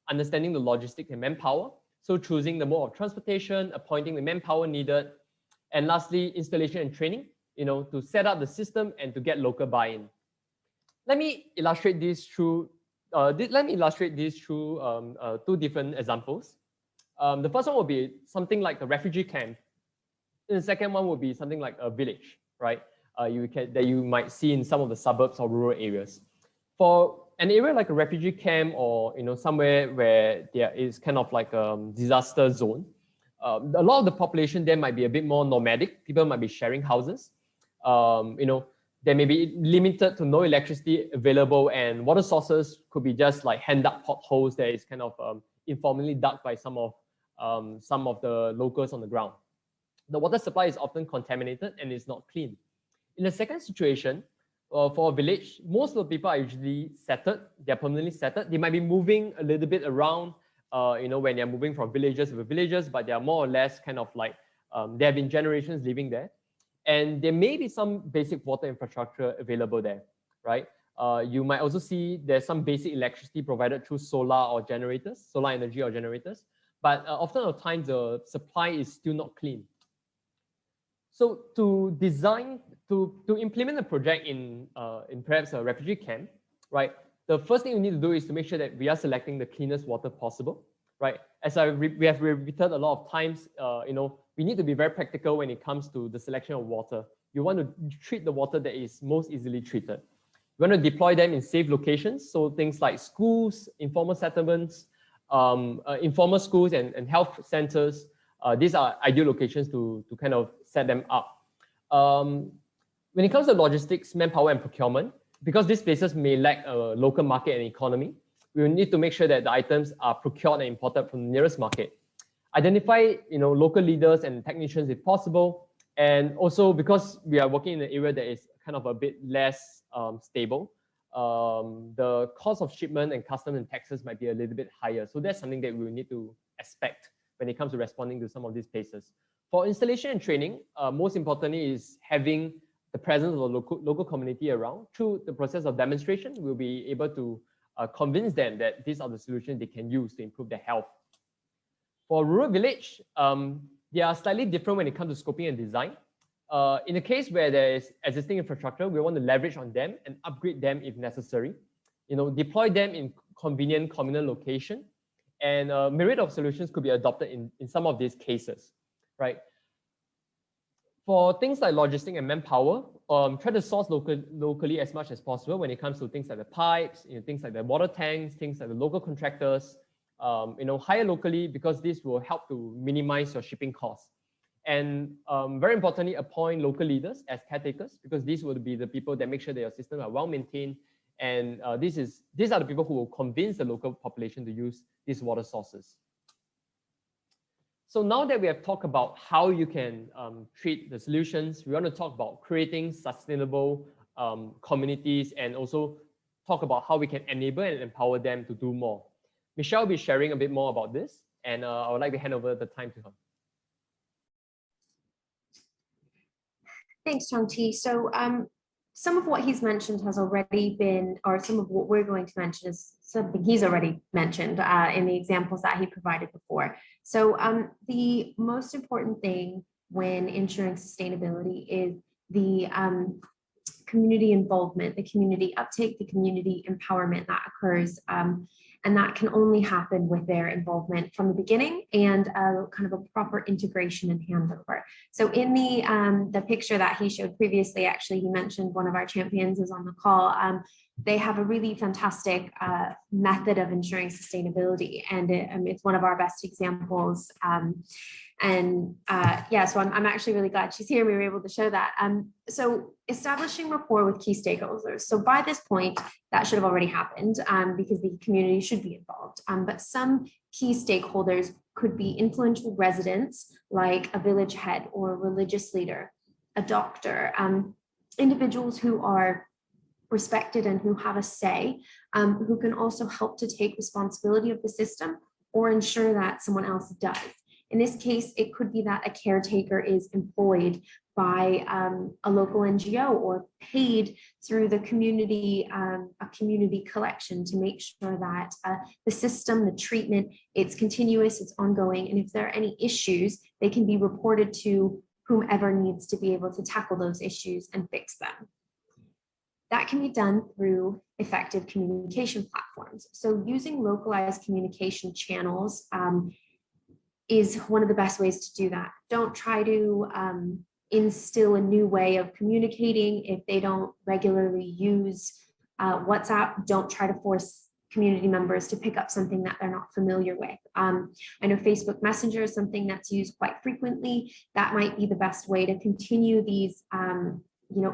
understanding the logistics and manpower. So choosing the mode of transportation, appointing the manpower needed, and lastly, installation and training, to set up the system and to get local buy-in. Let me illustrate this through 2 different examples. The first one will be something like a refugee camp. And the second one will be something like a village, right? That you might see in some of the suburbs or rural areas. For an area like a refugee camp or somewhere where there is kind of like a disaster zone, a lot of the population there might be a bit more nomadic. People might be sharing houses. There may be limited to no electricity available, and water sources could be just like hand-dug potholes that is kind of informally dug by some of the locals on the ground. The water supply is often contaminated and is not clean. In the second situation, for a village, most of the people are usually settled. They're permanently settled. They might be moving a little bit around, when they're moving from villages to villages, but they are more or less kind of like, there have been generations living there. And there may be some basic water infrastructure available there, right? You might also see there's some basic electricity provided through solar energy or generators. But often of times the supply is still not clean. So to implement a project in perhaps a refugee camp, right? The first thing we need to do is to make sure that we are selecting the cleanest water possible, right? As we have repeated a lot of times, we need to be very practical when it comes to the selection of water. You want to treat the water that is most easily treated. You want to deploy them in safe locations, so things like schools, informal settlements, informal schools and health centers. These are ideal locations to kind of set them up. When it comes to logistics, manpower, and procurement, because these places may lack a local market and economy, we will need to make sure that the items are procured and imported from the nearest market. Identify, local leaders and technicians if possible, and also because we are working in an area that is kind of a bit less stable, the cost of shipment and customs and taxes might be a little bit higher. So that's something that we will need to expect when it comes to responding to some of these places. For installation and training, most importantly is having the presence of the local community around. Through the process of demonstration, we'll be able to convince them that these are the solutions they can use to improve their health. For rural village, they are slightly different when it comes to scoping and design. In a case where there is existing infrastructure, we want to leverage on them and upgrade them if necessary. Deploy them in convenient communal location, and a myriad of solutions could be adopted in some of these cases, right? For things like logistics and manpower, try to source locally as much as possible when it comes to things like the pipes, things like the water tanks, things like the local contractors. Hire locally, because this will help to minimize your shipping costs. And very importantly, appoint local leaders as caretakers, because these will be the people that make sure that your systems are well maintained. And these are the people who will convince the local population to use these water sources. So now that we have talked about how you can treat the solutions, we want to talk about creating sustainable communities, and also talk about how we can enable and empower them to do more. Michelle will be sharing a bit more about this, and I would like to hand over the time to her. Thanks, Chong Tee. So some of what he's mentioned has already been, or some of what we're going to mention is something he's already mentioned in the examples that he provided before. So the most important thing when ensuring sustainability is the community involvement, the community uptake, the community empowerment that occurs. And that can only happen with their involvement from the beginning, and kind of a proper integration and handover. So in the picture that he showed previously, actually, he mentioned one of our champions is on the call. They have a really fantastic method of ensuring sustainability, and it's one of our best examples. Yeah, so I'm actually really glad she's here. We were able to show that. So establishing rapport with key stakeholders. So by this point, that should have already happened because the community should be involved. But some key stakeholders could be influential residents, like a village head or a religious leader, a doctor, individuals who are respected and who have a say, who can also help to take responsibility of the system or ensure that someone else does. In this case, it could be that a caretaker is employed by a local NGO or paid through the community, a community collection, to make sure that the system, the treatment, it's continuous, it's ongoing. And if there are any issues, they can be reported to whomever needs to be able to tackle those issues and fix them. That can be done through effective communication platforms. So using localized communication channels is one of the best ways to do that. Don't try to instill a new way of communicating. If they don't regularly use WhatsApp, don't try to force community members to pick up something that they're not familiar with. I know Facebook Messenger is something that's used quite frequently. That might be the best way to continue these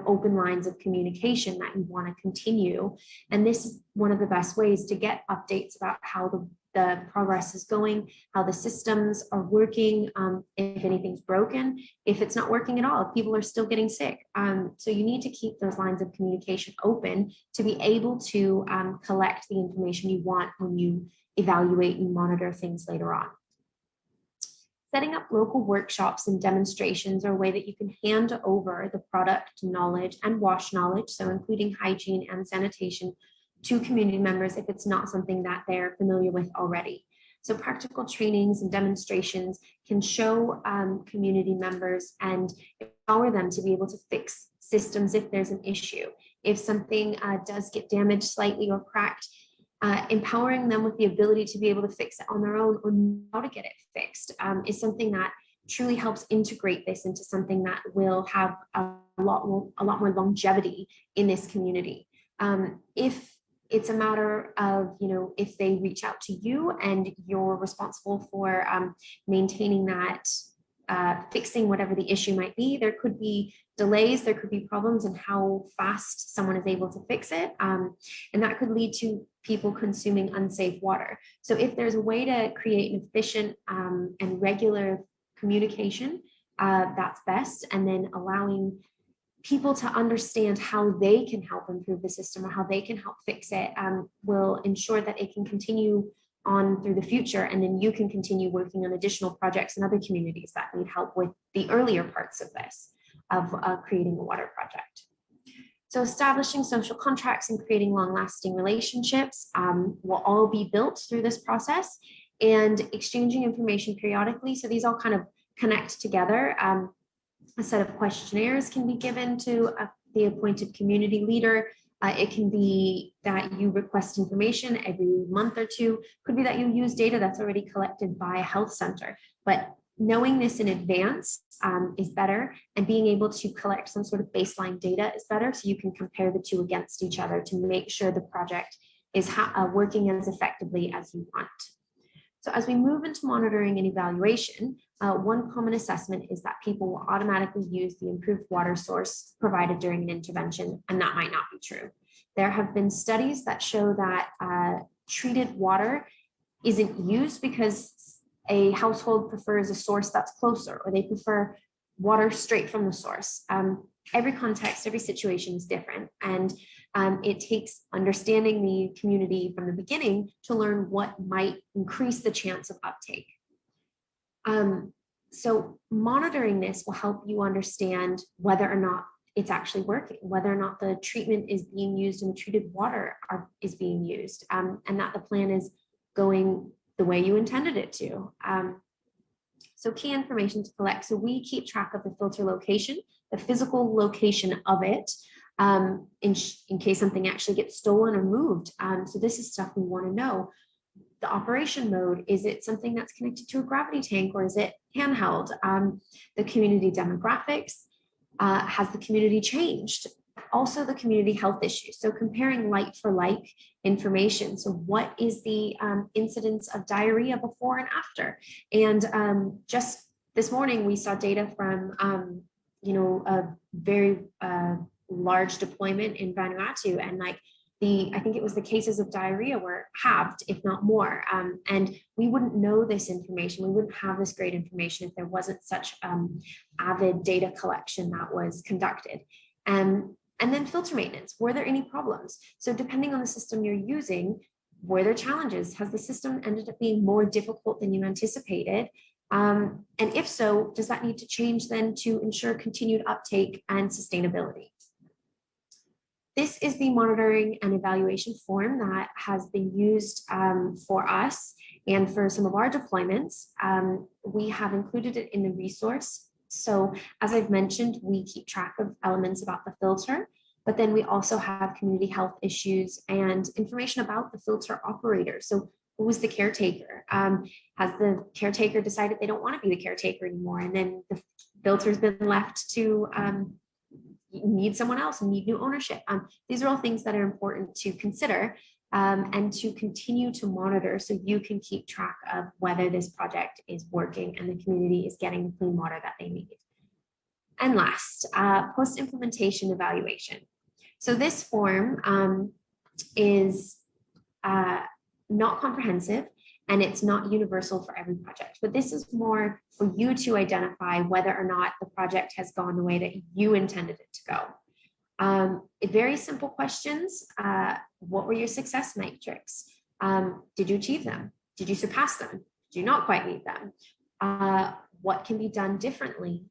open lines of communication that you want to continue. And this is one of the best ways to get updates about how the progress is going, how the systems are working, if anything's broken, if it's not working at all, if people are still getting sick. So you need to keep those lines of communication open to be able to collect the information you want when you evaluate and monitor things later on. setting up local workshops and demonstrations are a way that you can hand over the product knowledge and WASH knowledge, so including hygiene and sanitation, to community members if it's not something that they're familiar with already. So practical trainings and demonstrations can show community members and empower them to be able to fix systems if there's an issue. If something does get damaged slightly or cracked, empowering them with the ability to be able to fix it on their own or how to get it fixed is something that truly helps integrate this into something that will have a lot more longevity in this community. If it's a matter of, if they reach out to you and you're responsible for maintaining that, fixing whatever the issue might be, there could be delays, there could be problems in how fast someone is able to fix it. And that could lead to people consuming unsafe water. So if there's a way to create an efficient and regular communication, that's best. And then allowing people to understand how they can help improve the system or how they can help fix it will ensure that it can continue on through the future. And then you can continue working on additional projects in other communities that need help with the earlier parts of this, of creating a water project. So establishing social contracts and creating long-lasting relationships will all be built through this process, and exchanging information periodically. So these all kind of connect together. A set of questionnaires can be given to the appointed community leader. It can be that you request information every month or two. Could be that you use data that's already collected by a health center. But knowing this in advance is better, and being able to collect some sort of baseline data is better, so you can compare the two against each other to make sure the project is working as effectively as you want. So as we move into monitoring and evaluation, one common assessment is that people will automatically use the improved water source provided during an intervention, and that might not be true. There have been studies that show that treated water isn't used because a household prefers a source that's closer, or they prefer water straight from the source. Every context, every situation is different, and it takes understanding the community from the beginning to learn what might increase the chance of uptake. So monitoring this will help you understand whether or not it's actually working, whether or not the treatment is being used and the treated water is being used, and that the plan is going the way you intended it to. So key information to collect. So we keep track of the filter location, the physical location of it, in case something actually gets stolen or moved. So this is stuff we want to know. The operation mode, is it something that's connected to a gravity tank, or is it handheld? The community demographics, has the community changed? Also the community health issues. So comparing like for like information. So what is the incidence of diarrhea before and after? And just this morning, we saw data from, a very large deployment in Vanuatu, and I think it was the cases of diarrhea were halved, if not more. And we wouldn't know this information. We wouldn't have this great information if there wasn't such avid data collection that was conducted. And then filter maintenance. Were there any problems? So depending on the system you're using, were there challenges? Has the system ended up being more difficult than you anticipated? And if so, does that need to change then to ensure continued uptake and sustainability? This is the monitoring and evaluation form that has been used for us and for some of our deployments. We have included it in the resource. So as I've mentioned, we keep track of elements about the filter, but then we also have community health issues and information about the filter operator. So who is the caretaker? Has the caretaker decided they don't want to be the caretaker anymore? And then the filter's been left to need someone else and need new ownership. These are all things that are important to consider and to continue to monitor, so you can keep track of whether this project is working and the community is getting the clean water that they need. And last, post-implementation evaluation. So this form is not comprehensive, and it's not universal for every project, but this is more for you to identify whether or not the project has gone the way that you intended it to go. Very simple questions. What were your success metrics? Did you achieve them? Did you surpass them? Did you not quite meet them? what can be done differently?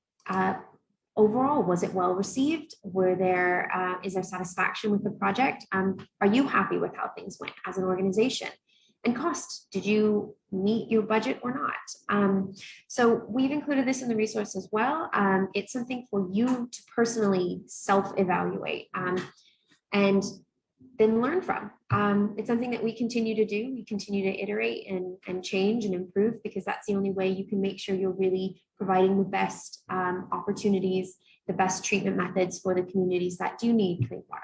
Overall, was it well received? Is there satisfaction with the project? Are you happy with how things went as an organization? And cost, did you meet your budget or not? So we've included this in the resource as well. It's something for you to personally self-evaluate and then learn from. It's something that we continue to do. We continue to iterate and change and improve, because that's the only way you can make sure you're really providing the best opportunities, the best treatment methods for the communities that do need clean water.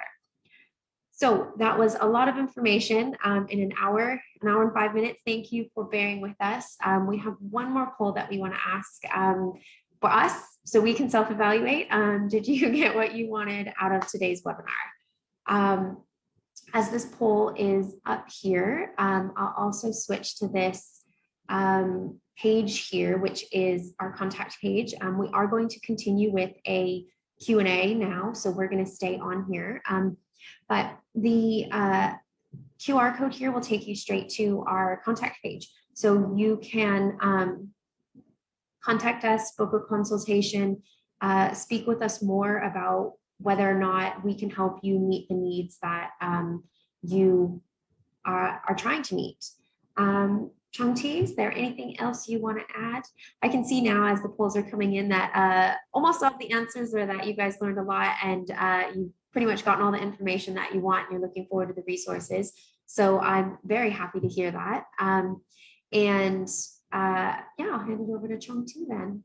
So that was a lot of information in an hour and 5 minutes. Thank you for bearing with us. We have one more poll that we want to ask for us so we can self-evaluate. Did you get what you wanted out of today's webinar? As this poll is up here, I'll also switch to this page here, which is our contact page. We are going to continue with a Q&A now, so we're going to stay on here. But the QR code here will take you straight to our contact page. So you can contact us, book a consultation, speak with us more about whether or not we can help you meet the needs that you are trying to meet. Chong Tee, is there anything else you want to add? I can see now as the polls are coming in that almost all the answers are that you guys learned a lot, and you've pretty much gotten all the information that you want, and you're looking forward to the resources. So I'm very happy to hear that. Yeah, I'll hand it over to Chong Tee then.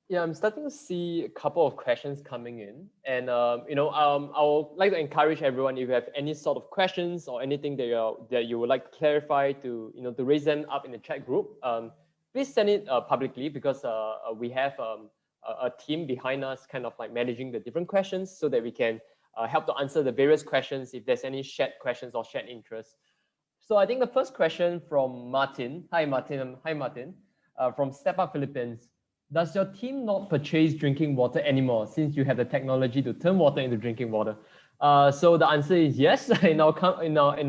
Yeah, I'm starting to see a couple of questions coming in, and I would like to encourage everyone, if you have any sort of questions or anything that you would like to clarify, to to raise them up in the chat group. Please send it publicly, because we have a team behind us, kind of like managing the different questions, so that we can help to answer the various questions if there's any shared questions or shared interests. So I think the first question from Martin. Hi Martin. From Step Up Philippines. Does your team not purchase drinking water anymore, since you have the technology to turn water into drinking water? So the answer is yes. In our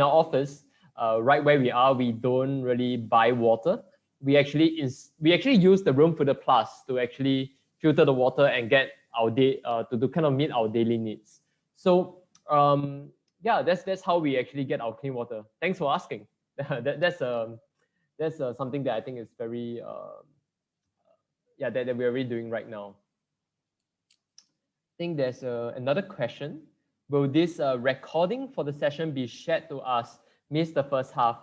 office, right where we are, we don't really buy water. We actually use the ROAMfilter Plus to actually filter the water and get our to kind of meet our daily needs. So yeah, that's how we actually get our clean water. Thanks for asking. That's something that I think is very that we're really doing right now. I think there's another question. Will this recording for the session be shared to us? Missed the first half.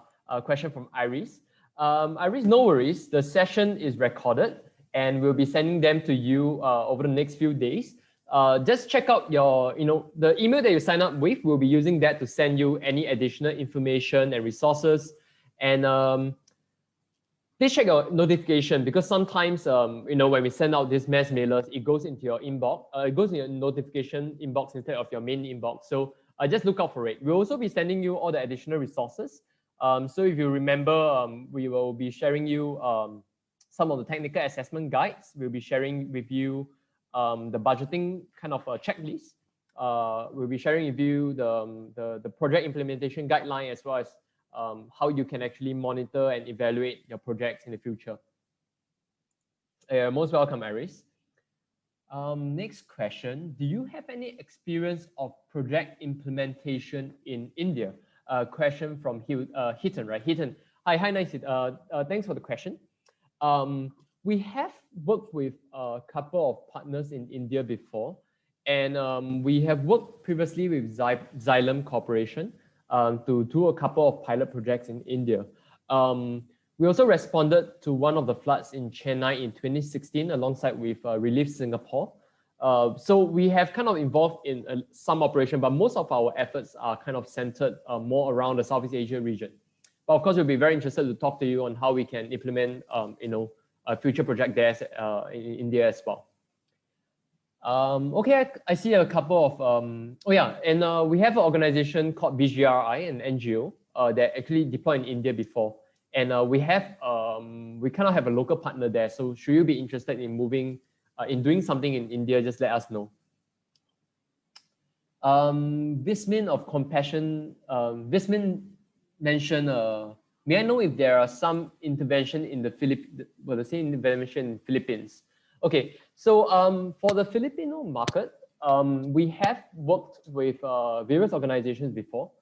Question from Iris. Iris, no worries. The session is recorded, and we'll be sending them to you over the next few days. Just check out your, the email that you sign up with. We'll be using that to send you any additional information and resources. And please check your notification, because sometimes, when we send out these mass mailers, it goes into your inbox. It goes in your notification inbox instead of your main inbox. So just look out for it. We'll also be sending you all the additional resources. So if you remember, we will be sharing you some of the technical assessment guides. We'll be sharing with you the budgeting kind of checklist. We'll be sharing with you the project implementation guideline, as well as how you can actually monitor and evaluate your projects in the future. Most welcome, Iris. Next question. Do you have any experience of project implementation in India? Question from Hitan, right? Hitan. Hi, nice. Thanks for the question. We have worked with a couple of partners in India before, and we have worked previously with Xylem Corporation to do a couple of pilot projects in India. We also responded to one of the floods in Chennai in 2016 alongside with Relief Singapore. So we have kind of involved in some operation, but most of our efforts are kind of centered more around the Southeast Asia region. But of course, we'll be very interested to talk to you on how we can implement, a future project there in India as well. Okay, I see a couple of, we have an organization called BGRI, an NGO that actually deployed in India before. And we kind of have a local partner there. So should you be interested in doing something in India, just let us know. Vismin of Compassion, Vismin mentioned May I know if there are some intervention in the the same intervention in Philippines? Okay, so for the Filipino market, we have worked with various organizations before.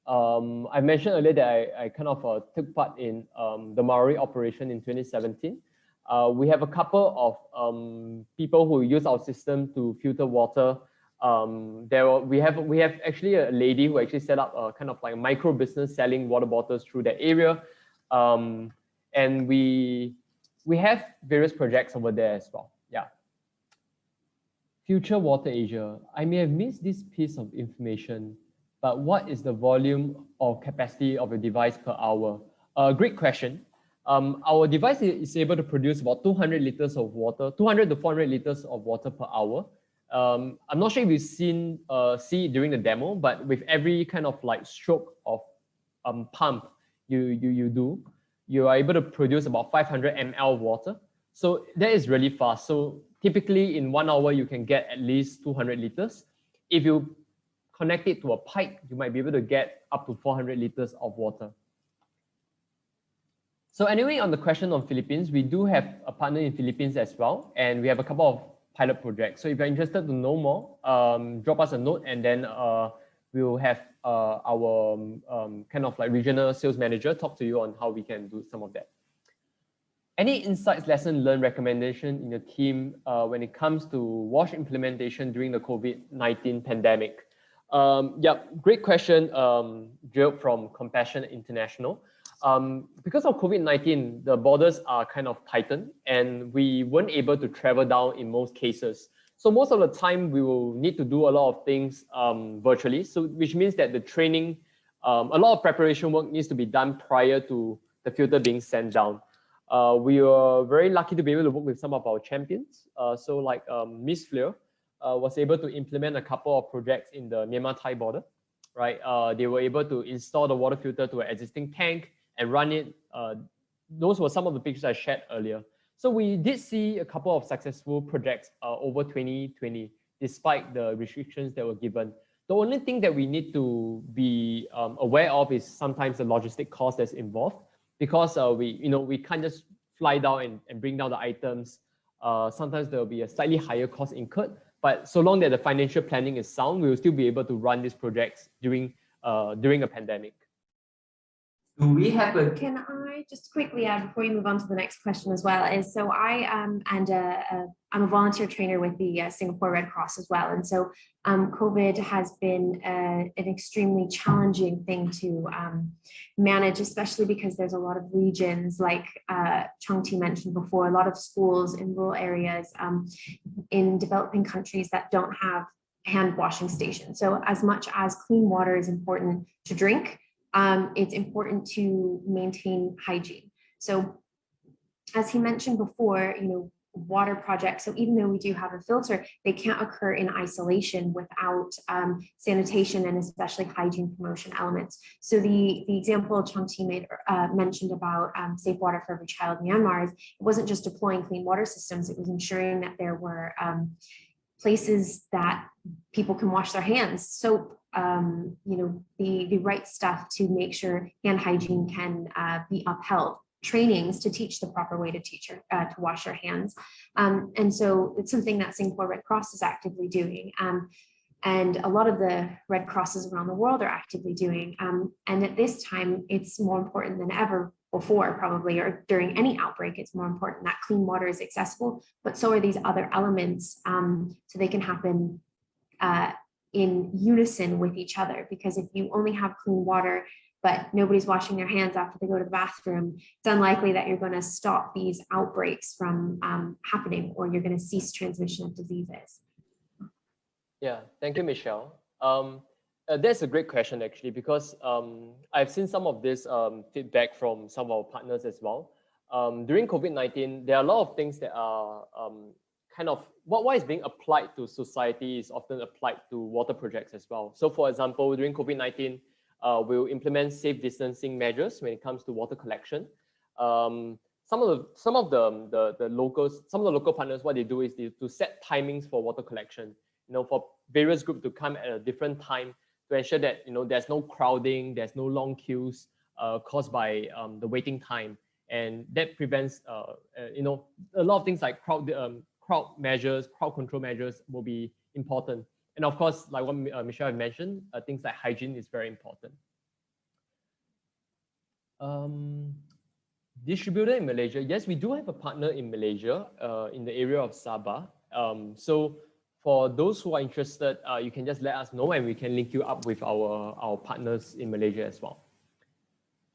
I mentioned earlier that I kind of took part in the Maori operation in 2017. We have a couple of people who use our system to filter water. We have actually a lady who actually set up a kind of like micro business selling water bottles through that area, and we have various projects over there as well. Yeah. Future Water Asia. I may have missed this piece of information, but what is the volume or capacity of a device per hour? Great question. Our device is able to produce about 200 liters of water, 200 to 400 liters of water per hour. I'm not sure if you've see it during the demo, but with every kind of like stroke of pump you do, you are able to produce about 500 ml of water. So that is really fast. So typically in 1 hour, you can get at least 200 liters. If you connect it to a pipe, you might be able to get up to 400 liters of water. So anyway, on the question of Philippines, we do have a partner in Philippines as well, and we have a couple of pilot projects. So if you're interested to know more, drop us a note, and then we will have our kind of like regional sales manager talk to you on how we can do some of that. Any insights, lesson learned, recommendation in your team when it comes to WASH implementation during the COVID-19 pandemic? Yeah, great question, Jill from Compassion International. Because of COVID-19, the borders are kind of tightened and we weren't able to travel down in most cases. So most of the time we will need to do a lot of things virtually. So which means that the training, a lot of preparation work needs to be done prior to the filter being sent down. We were very lucky to be able to work with some of our champions. So like Miss Fleur was able to implement a couple of projects in the Myanmar-Thai border, right? They were able to install the water filter to an existing tank and run it. Those were some of the pictures I shared earlier. So we did see a couple of successful projects over 2020, despite the restrictions that were given. The only thing that we need to be aware of is sometimes the logistic cost that's involved, because we can't just fly down and bring down the items. Sometimes there will be a slightly higher cost incurred, but so long that the financial planning is sound, we will still be able to run these projects during a pandemic. Do we have a... Can I just quickly add before you move on to the next question as well, is so I'm a volunteer trainer with the Singapore Red Cross as well. And so COVID has been an extremely challenging thing to manage, especially because there's a lot of regions like Chong Tee mentioned before, a lot of schools in rural areas in developing countries that don't have hand washing stations. So as much as clean water is important to drink, it's important to maintain hygiene. So as he mentioned before, water projects, so even though we do have a filter, they can't occur in isolation without sanitation and especially hygiene promotion elements. So the example Chong Tee mentioned about safe water for every child in Myanmar is, it wasn't just deploying clean water systems, it was ensuring that there were places that people can wash their hands. So the right stuff to make sure hand hygiene can be upheld, trainings to teach the proper way to wash your hands. And so it's something that Singapore Red Cross is actively doing. And a lot of the Red Crosses around the world are actively doing. And at this time, it's more important than ever before, probably, or during any outbreak, it's more important that clean water is accessible, but so are these other elements, so they can happen in unison with each other. Because if you only have clean water, but nobody's washing their hands after they go to the bathroom, it's unlikely that you're going to stop these outbreaks from happening, or you're going to cease transmission of diseases. Yeah, thank you, Michelle. That's a great question, actually, because I've seen some of this feedback from some of our partners as well. During COVID-19, there are a lot of things that are kind of, what is being applied to society is often applied to water projects as well. So for example, during COVID-19, we'll implement safe distancing measures when it comes to water collection. Some of the local partners, what they do is to set timings for water collection, for various groups to come at a different time to ensure that there's no crowding, there's no long queues. caused by the waiting time, and that prevents you know, a lot of things like crowd measures, crowd control measures will be important. And of course, like what Michelle had mentioned, things like hygiene is very important. Distributor in Malaysia, yes, we do have a partner in Malaysia, in the area of Sabah. So for those who are interested, you can just let us know and we can link you up with our partners in Malaysia as well.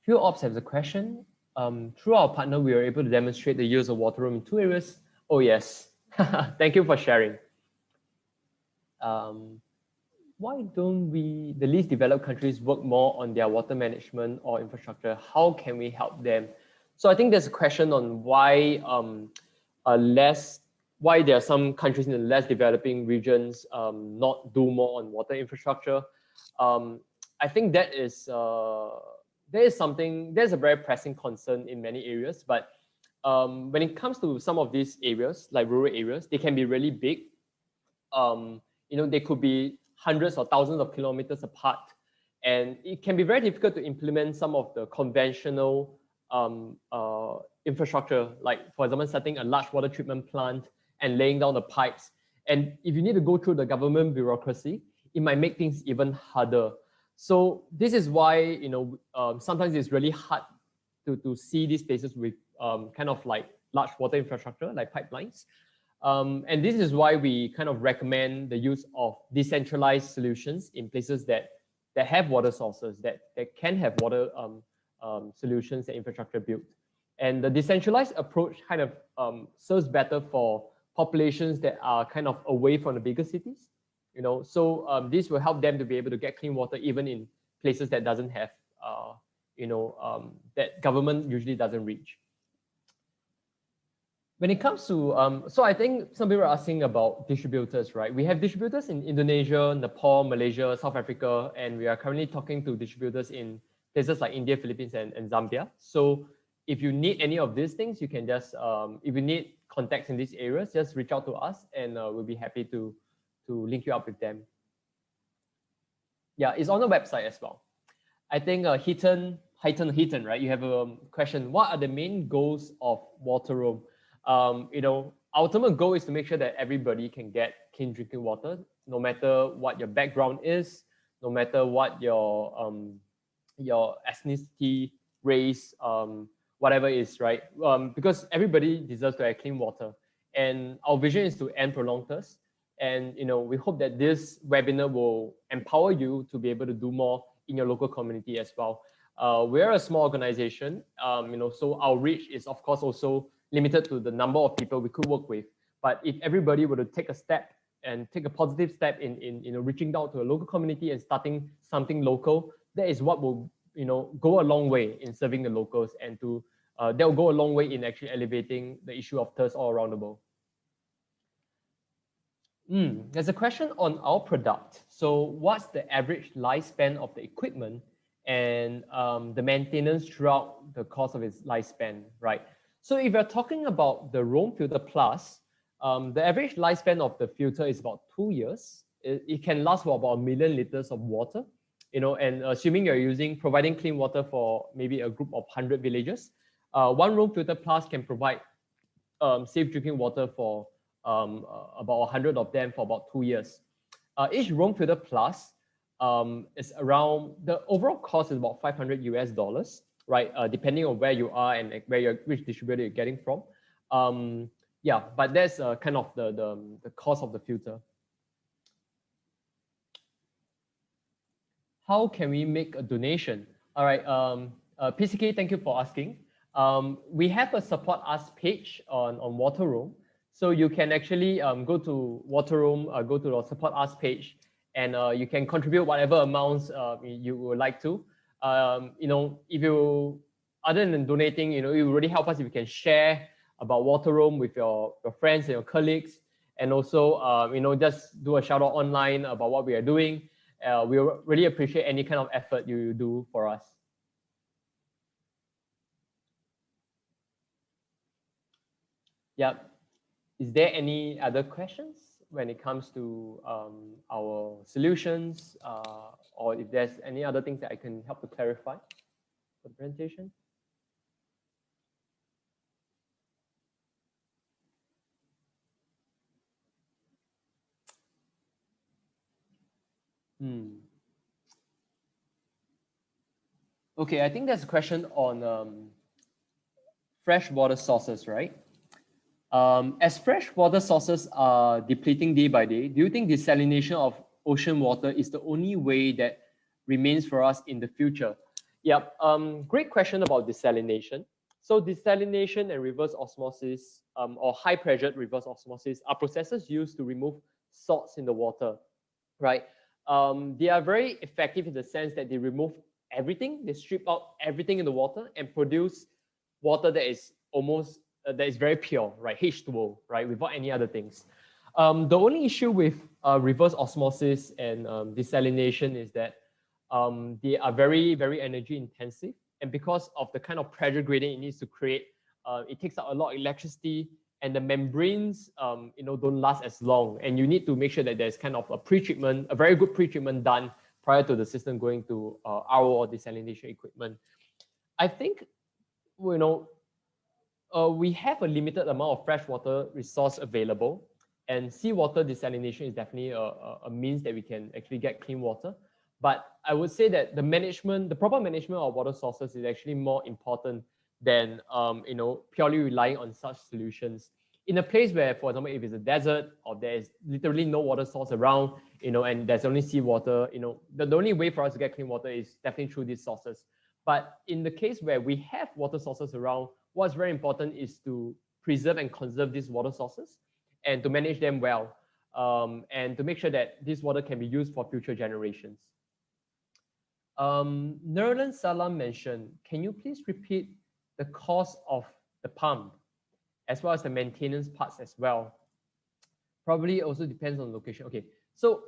Few Ops has a question. Through our partner, we are able to demonstrate the use of Wateroam in 2 areas. Oh yes, thank you for sharing. Why don't the least developed countries work more on their water management or infrastructure? How can we help them? So I think there's a question on why why there are some countries in the less developing regions not do more on water infrastructure. I think there's a very pressing concern in many areas, but when it comes to some of these areas, like rural areas, they can be really big. You know, they could be hundreds or thousands of kilometers apart, and it can be very difficult to implement some of the conventional infrastructure, like for example, setting a large water treatment plant and laying down the pipes. And if you need to go through the government bureaucracy, it might make things even harder. So this is why, you know, sometimes it's really hard to see these places with kind of like large water infrastructure, like pipelines. And this is why we kind of recommend the use of decentralized solutions in places that have water sources, that can have water solutions and infrastructure built. And the decentralized approach kind of serves better for populations that are kind of away from the bigger cities, you know. So this will help them to be able to get clean water even in places that doesn't have, you know, that government usually doesn't reach. When it comes to, so I think some people are asking about distributors, right? We have distributors in Indonesia, Nepal, Malaysia, South Africa, and we are currently talking to distributors in places like India, Philippines, and Zambia. So if you need any of these things, you can just, if you need contacts in these areas, just reach out to us and we'll be happy to link you up with them. Yeah, it's on the website as well. I think Heaton, right? You have a question. What are the main goals of Wateroam? You know, our ultimate goal is to make sure that everybody can get clean drinking water, no matter what your background is, no matter what your ethnicity, race, whatever is, right? Because everybody deserves to have clean water. And our vision is to end prolonged thirst. And, you know, we hope that this webinar will empower you to be able to do more in your local community as well. We're a small organization, you know, so our reach is of course also limited to the number of people we could work with. But if everybody were to take a step and take a positive step in you know, reaching out to a local community and starting something local, that is what will, you know, go a long way in serving the locals, and to that will go a long way in actually elevating the issue of thirst all around the world. There's a question on our product. So what's the average lifespan of the equipment and the maintenance throughout the course of its lifespan, right? So if you're talking about the ROAMfilter Plus, the average lifespan of the filter is about 2 years. It can last for about 1 million liters of water, you know, and assuming you're providing clean water for maybe a group of 100 villages, one ROAMfilter Plus can provide safe drinking water for about 100 of them for about 2 years. Each ROAMfilter Plus is around, the overall cost is about $500 US, right? Depending on where you are and which distributor you're getting from. Yeah, but that's kind of the cost of the filter. How can we make a donation? All right, PCK, thank you for asking. We have a support us page on Wateroam. So you can actually go to Wateroam, go to our support us page, and you can contribute whatever amounts you would like to. You know, if you, other than donating, you know, it will really help us if you can share about Wateroam with your friends and your colleagues, and also, you know, just do a shout out online about what we are doing. We really appreciate any kind of effort you do for us. Yeah. Is there any other questions when it comes to our solutions, or if there's any other things that I can help to clarify for the presentation. Okay, I think there's a question on fresh water sources, right? As fresh water sources are depleting day by day, do you think desalination of ocean water is the only way that remains for us in the future? Yeah, great question about desalination. So desalination and reverse osmosis or high pressure reverse osmosis are processes used to remove salts in the water, right? They are very effective in the sense that they remove everything, they strip out everything in the water and produce water that is almost that is very pure, right? H2O, right? Without any other things. The only issue with reverse osmosis and desalination is that they are very, very energy intensive. And because of the kind of pressure gradient it needs to create, it takes out a lot of electricity, and the membranes don't last as long. And you need to make sure that there's kind of a pre-treatment, a very good pre-treatment done prior to the system going to RO or desalination equipment. I think, we have a limited amount of freshwater resource available, and seawater desalination is definitely a means that we can actually get clean water. But I would say that the proper management of water sources is actually more important than purely relying on such solutions. In a place where, for example, if it's a desert or there is literally no water source around, and there's only seawater, the only way for us to get clean water is definitely through these sources. But in the case where we have water sources around, what's very important is to preserve and conserve these water sources and to manage them well, and to make sure that this water can be used for future generations. Nerlan Salam mentioned, can you please repeat the cost of the pump as well as the maintenance parts as well? Probably also depends on location. Okay, so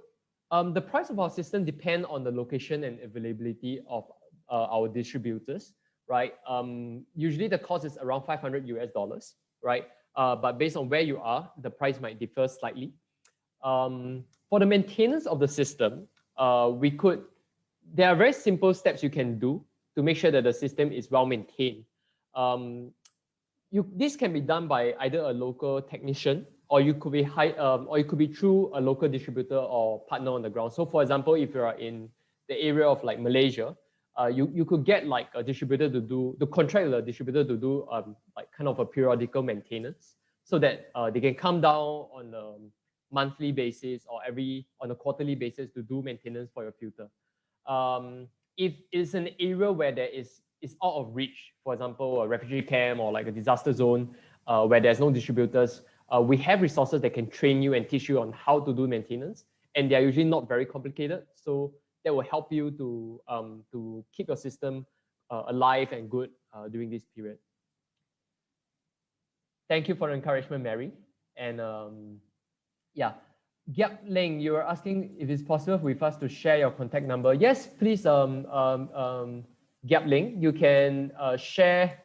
the price of our system depends on the location and availability of our distributors, right? Usually the cost is around $500 US, right? But based on where you are, the price might differ slightly. For the maintenance of the system, there are very simple steps you can do to make sure that the system is well maintained. This can be done by either a local technician, or you could be through a local distributor or partner on the ground. So for example, if you are in the area of like Malaysia, you could get like a distributor to contract a distributor to do like kind of a periodical maintenance, so that they can come down on a monthly basis or on a quarterly basis to do maintenance for your filter. If it's an area where it's out of reach, for example, a refugee camp or like a disaster zone where there's no distributors, we have resources that can train you and teach you on how to do maintenance, and they're usually not very complicated. So that will help you to keep your system alive and good during this period. Thank you for the encouragement, Mary. And yeah, Gyap Leng, you were asking if it's possible with us to share your contact number. Yes, please, Gyap Leng, you can share.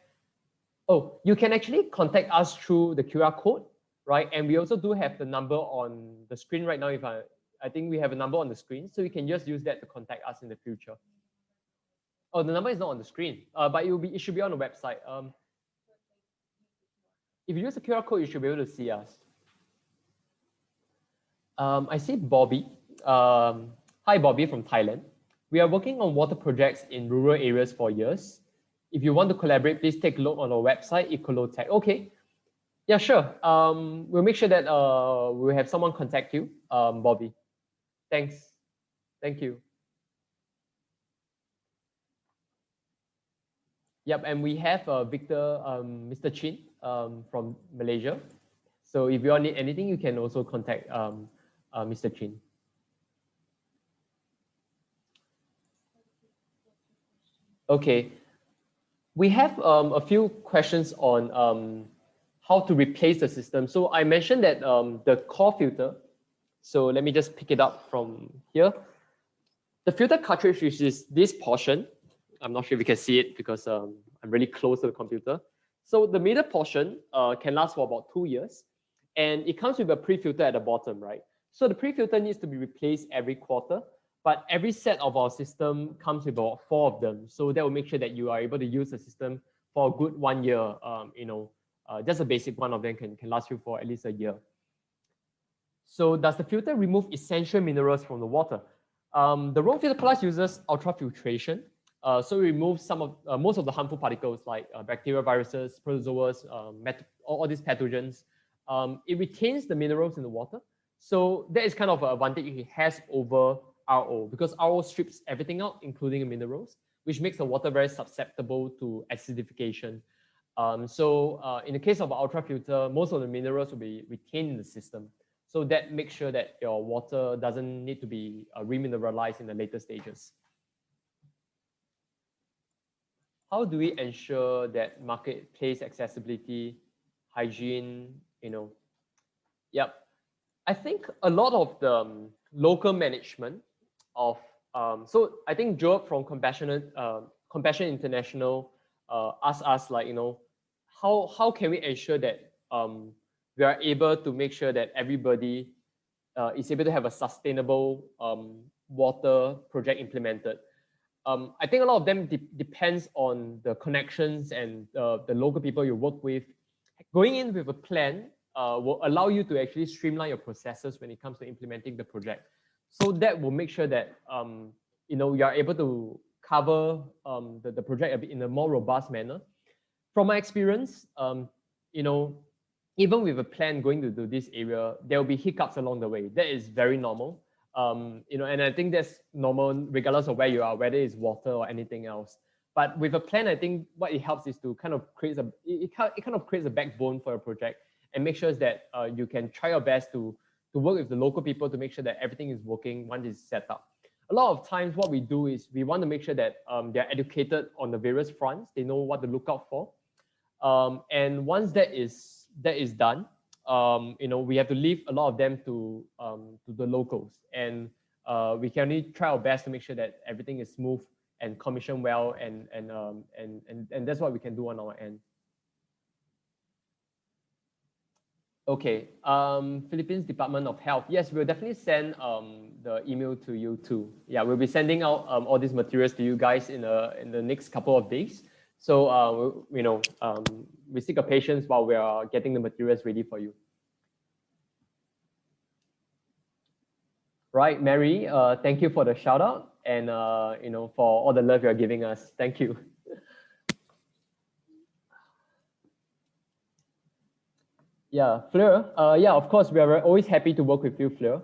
Oh, you can actually contact us through the QR code, right? And we also do have the number on the screen right now. I think we have a number on the screen, so you can just use that to contact us in the future. Oh, the number is not on the screen, but it should be on the website. If you use the QR code, you should be able to see us. I see Bobby. Hi, Bobby from Thailand. We are working on water projects in rural areas for years. If you want to collaborate, please take a look on our website, Ecolotech. Okay. Yeah, sure. We'll make sure that we'll have someone contact you, Bobby. Thanks. Thank you. Yep, and we have Victor, Mr. Chin from Malaysia. So if you all need anything, you can also contact Mr. Chin. Okay, we have a few questions on how to replace the system. So I mentioned that the core filter, so let me just pick it up from here. The filter cartridge, which is this portion, I'm not sure if you can see it because I'm really close to the computer. So the middle portion can last for about 2 years, and it comes with a pre-filter at the bottom, right? So the pre-filter needs to be replaced every quarter. but every set of our system comes with about 4 of them. So that will make sure that you are able to use the system for a good 1 year. Just a basic one of them can last you for at least a year. So does the filter remove essential minerals from the water? The ROAMfilter Plus uses ultrafiltration. So it removes most of the harmful particles like bacteria, viruses, protozoas, all these pathogens. It retains the minerals in the water. So that is kind of an advantage it has over RO, because RO strips everything out, including the minerals, which makes the water very susceptible to acidification. In the case of an ultrafilter, most of the minerals will be retained in the system. So that makes sure that your water doesn't need to be remineralized in the later stages. How do we ensure that marketplace accessibility, hygiene, Yep. I think a lot of the local management of, so I think Joe from Compassion International asked us, like, how can we ensure that we are able to make sure that everybody is able to have a sustainable water project implemented. I think a lot of them depends on the connections and the local people you work with. Going in with a plan will allow you to actually streamline your processes when it comes to implementing the project. So that will make sure that you are able to cover the project a bit in a more robust manner. From my experience, even with a plan going to do this area, there will be hiccups along the way. That is very normal. And I think that's normal regardless of where you are, whether it's water or anything else. But with a plan, I think what it helps is to kind of create a backbone for a project and make sure that you can try your best to work with the local people to make sure that everything is working once it's set up. A lot of times what we do is we want to make sure that they're educated on the various fronts. They know what to look out for. And once that is done, we have to leave a lot of them to the locals, and we can only try our best to make sure that everything is smooth and commissioned well, and that's what we can do on our end. Okay, Philippines Department of Health. Yes, we'll definitely send the email to you too. Yeah, we'll be sending out all these materials to you guys in the next couple of days. So, we seek your patience while we are getting the materials ready for you. Right, Mary, thank you for the shout out and, for all the love you're giving us. Thank you. Yeah, Fleur, yeah, of course, we are always happy to work with you, Fleur.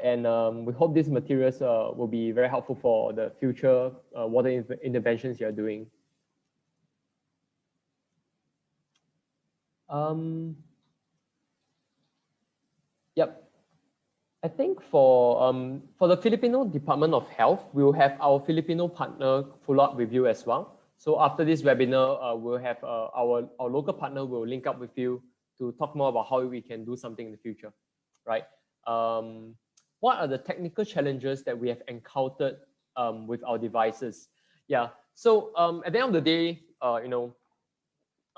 And we hope these materials will be very helpful for the future water interventions you're doing. Yep. I think for the Filipino Department of Health, we will have our Filipino partner follow up with you as well. So after this webinar, we'll have our local partner will link up with you to talk more about how we can do something in the future, right? What are the technical challenges that we have encountered with our devices? Yeah, so at the end of the day,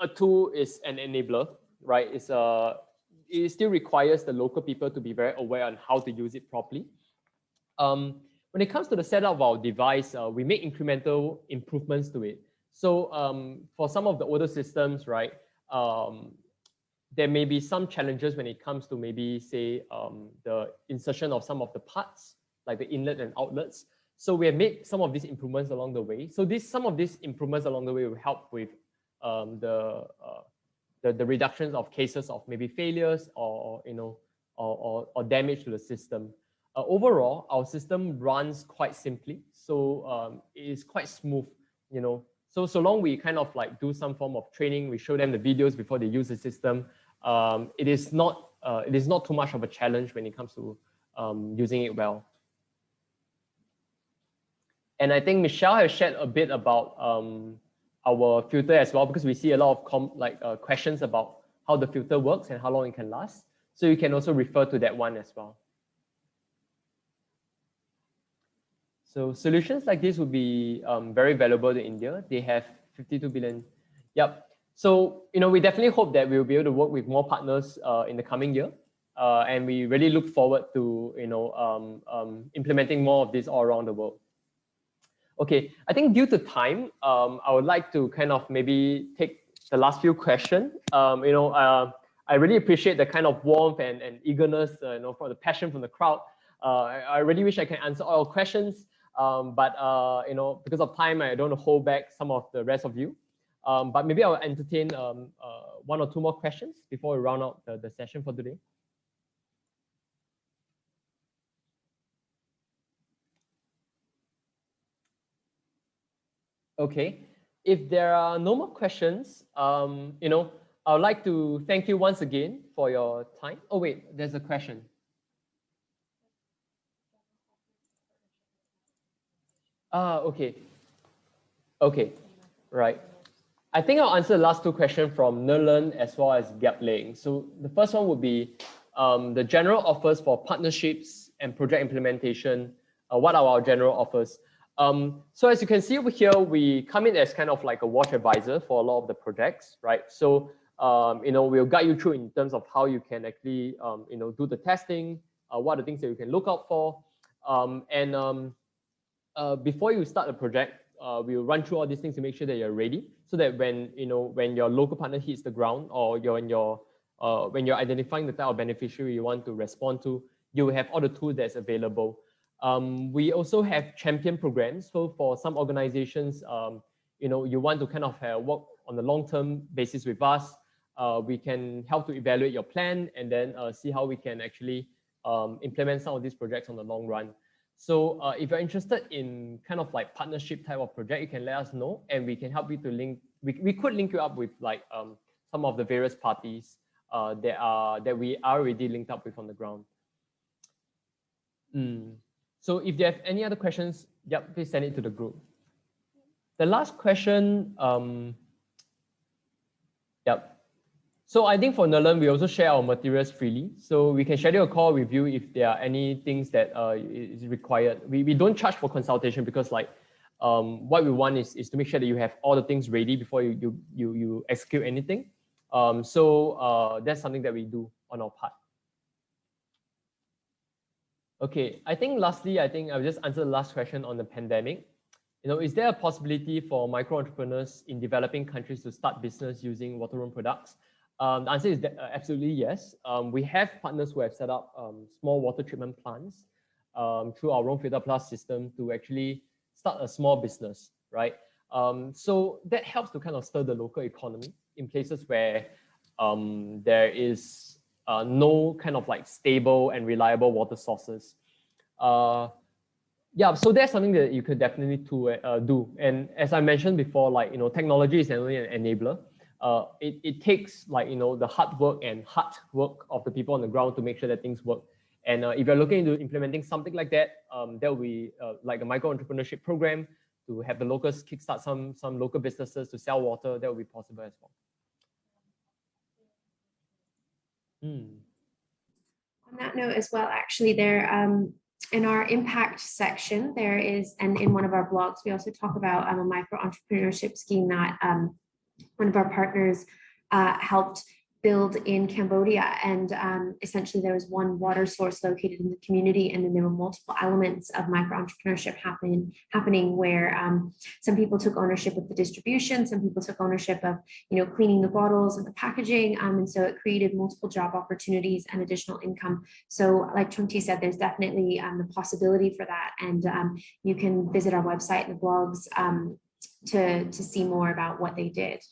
a tool is an enabler, right? It still requires the local people to be very aware on how to use it properly. When it comes to the setup of our device, we make incremental improvements to it. So for some of the older systems, right, there may be some challenges when it comes to maybe say the insertion of some of the parts, like the inlet and outlets. So we have made some of these improvements along the way. So some of these improvements along the way will help with the reduction of cases of maybe failures or damage to the system. Overall, our system runs quite simply, so it is quite smooth. So long we kind of like do some form of training, we show them the videos before they use the system. It is not too much of a challenge when it comes to using it well. And I think Michelle has shared a bit about our filter as well, because we see a lot of questions about how the filter works and how long it can last. So you can also refer to that one as well. So solutions like this would be very valuable to India. They have 52 billion. Yep. So we definitely hope that we'll be able to work with more partners in the coming year. and we really look forward to implementing more of this all around the world. Okay, I think due to time, I would like to kind of maybe take the last few questions. I really appreciate the kind of warmth and eagerness, for the passion from the crowd. I really wish I can answer all questions, but because of time, I don't want to hold back some of the rest of you. But maybe I'll entertain one or two more questions before we round out the session for today. Okay, if there are no more questions, I would like to thank you once again for your time. Oh wait, there's a question. Okay. Okay, right. I think I'll answer the last two questions from Nerlan as well as Gap Ling. So the first one would be the general offers for partnerships and project implementation. What are our general offers? So as you can see over here, we come in as kind of like a WASH advisor for a lot of the projects, right? So, we'll guide you through in terms of how you can actually, do the testing, what are the things that you can look out for. Before you start a project, we'll run through all these things to make sure that you're ready, so that when your local partner hits the ground, or when you're identifying the type of beneficiary you want to respond to, you will have all the tools that's available. We also have champion programs. So for some organizations, you want to kind of work on a long-term basis with us, we can help to evaluate your plan and then see how we can actually implement some of these projects on the long run. So if you're interested in kind of like partnership type of project, you can let us know, and we can help you to link. We could link you up with like some of the various parties that we are already linked up with on the ground. So if you have any other questions, yep, please send it to the group. The last question, yep. So I think for Nerlan, we also share our materials freely. So we can schedule a call with you if there are any things that is required. We don't charge for consultation, because like what we want is to make sure that you have all the things ready before you execute anything. So that's something that we do on our part. Okay, I think lastly, I'll just answer the last question on the pandemic. Is there a possibility for micro entrepreneurs in developing countries to start business using Wateroam products? The answer is absolutely yes. We have partners who have set up small water treatment plants through our ROAMfilter Plus system to actually start a small business, right? So that helps to kind of stir the local economy in places where there is no kind of like stable and reliable water sources. Yeah, so that's something that you could definitely do. And as I mentioned before, like, technology is only an enabler. It takes like, the hard work of the people on the ground to make sure that things work. And if you're looking into implementing something like that, that will be like a micro entrepreneurship program to have the locals kickstart some local businesses to sell water. That will be possible as well. On that note as well, actually, there in our impact section, there is, and in one of our blogs, we also talk about a micro entrepreneurship scheme that one of our partners helped build in Cambodia. And essentially there was one water source located in the community, and then there were multiple elements of micro entrepreneurship happening where some people took ownership of the distribution, some people took ownership of cleaning the bottles and the packaging, and so it created multiple job opportunities and additional income. So like Chong Tee said, there's definitely the possibility for that, and you can visit our website and the blogs to see more about what they did.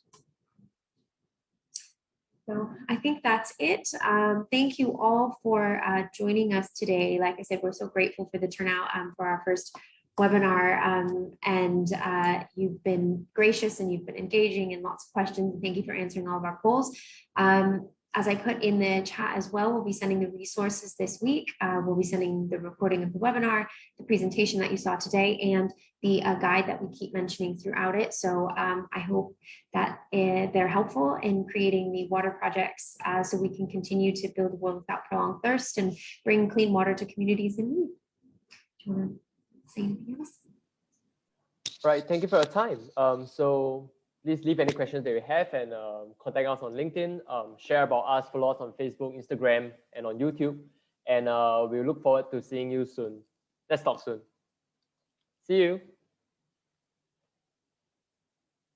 So I think that's it. Thank you all for joining us today. Like I said, we're so grateful for the turnout for our first webinar, and you've been gracious and you've been engaging in lots of questions. Thank you for answering all of our polls. As I put in the chat as well, we'll be sending the resources this week. We'll be sending the recording of the webinar, the presentation that you saw today, and the guide that we keep mentioning throughout it. So I hope that they're helpful in creating the water projects so we can continue to build a world without prolonged thirst and bring clean water to communities in need. Do you want to say anything else? Right, thank you for your time. So please leave any questions that you have and contact us on LinkedIn, share about us, follow us on Facebook, Instagram, and on YouTube. And we look forward to seeing you soon. Let's talk soon. See you.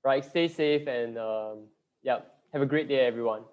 Right, stay safe and yeah, have a great day, everyone.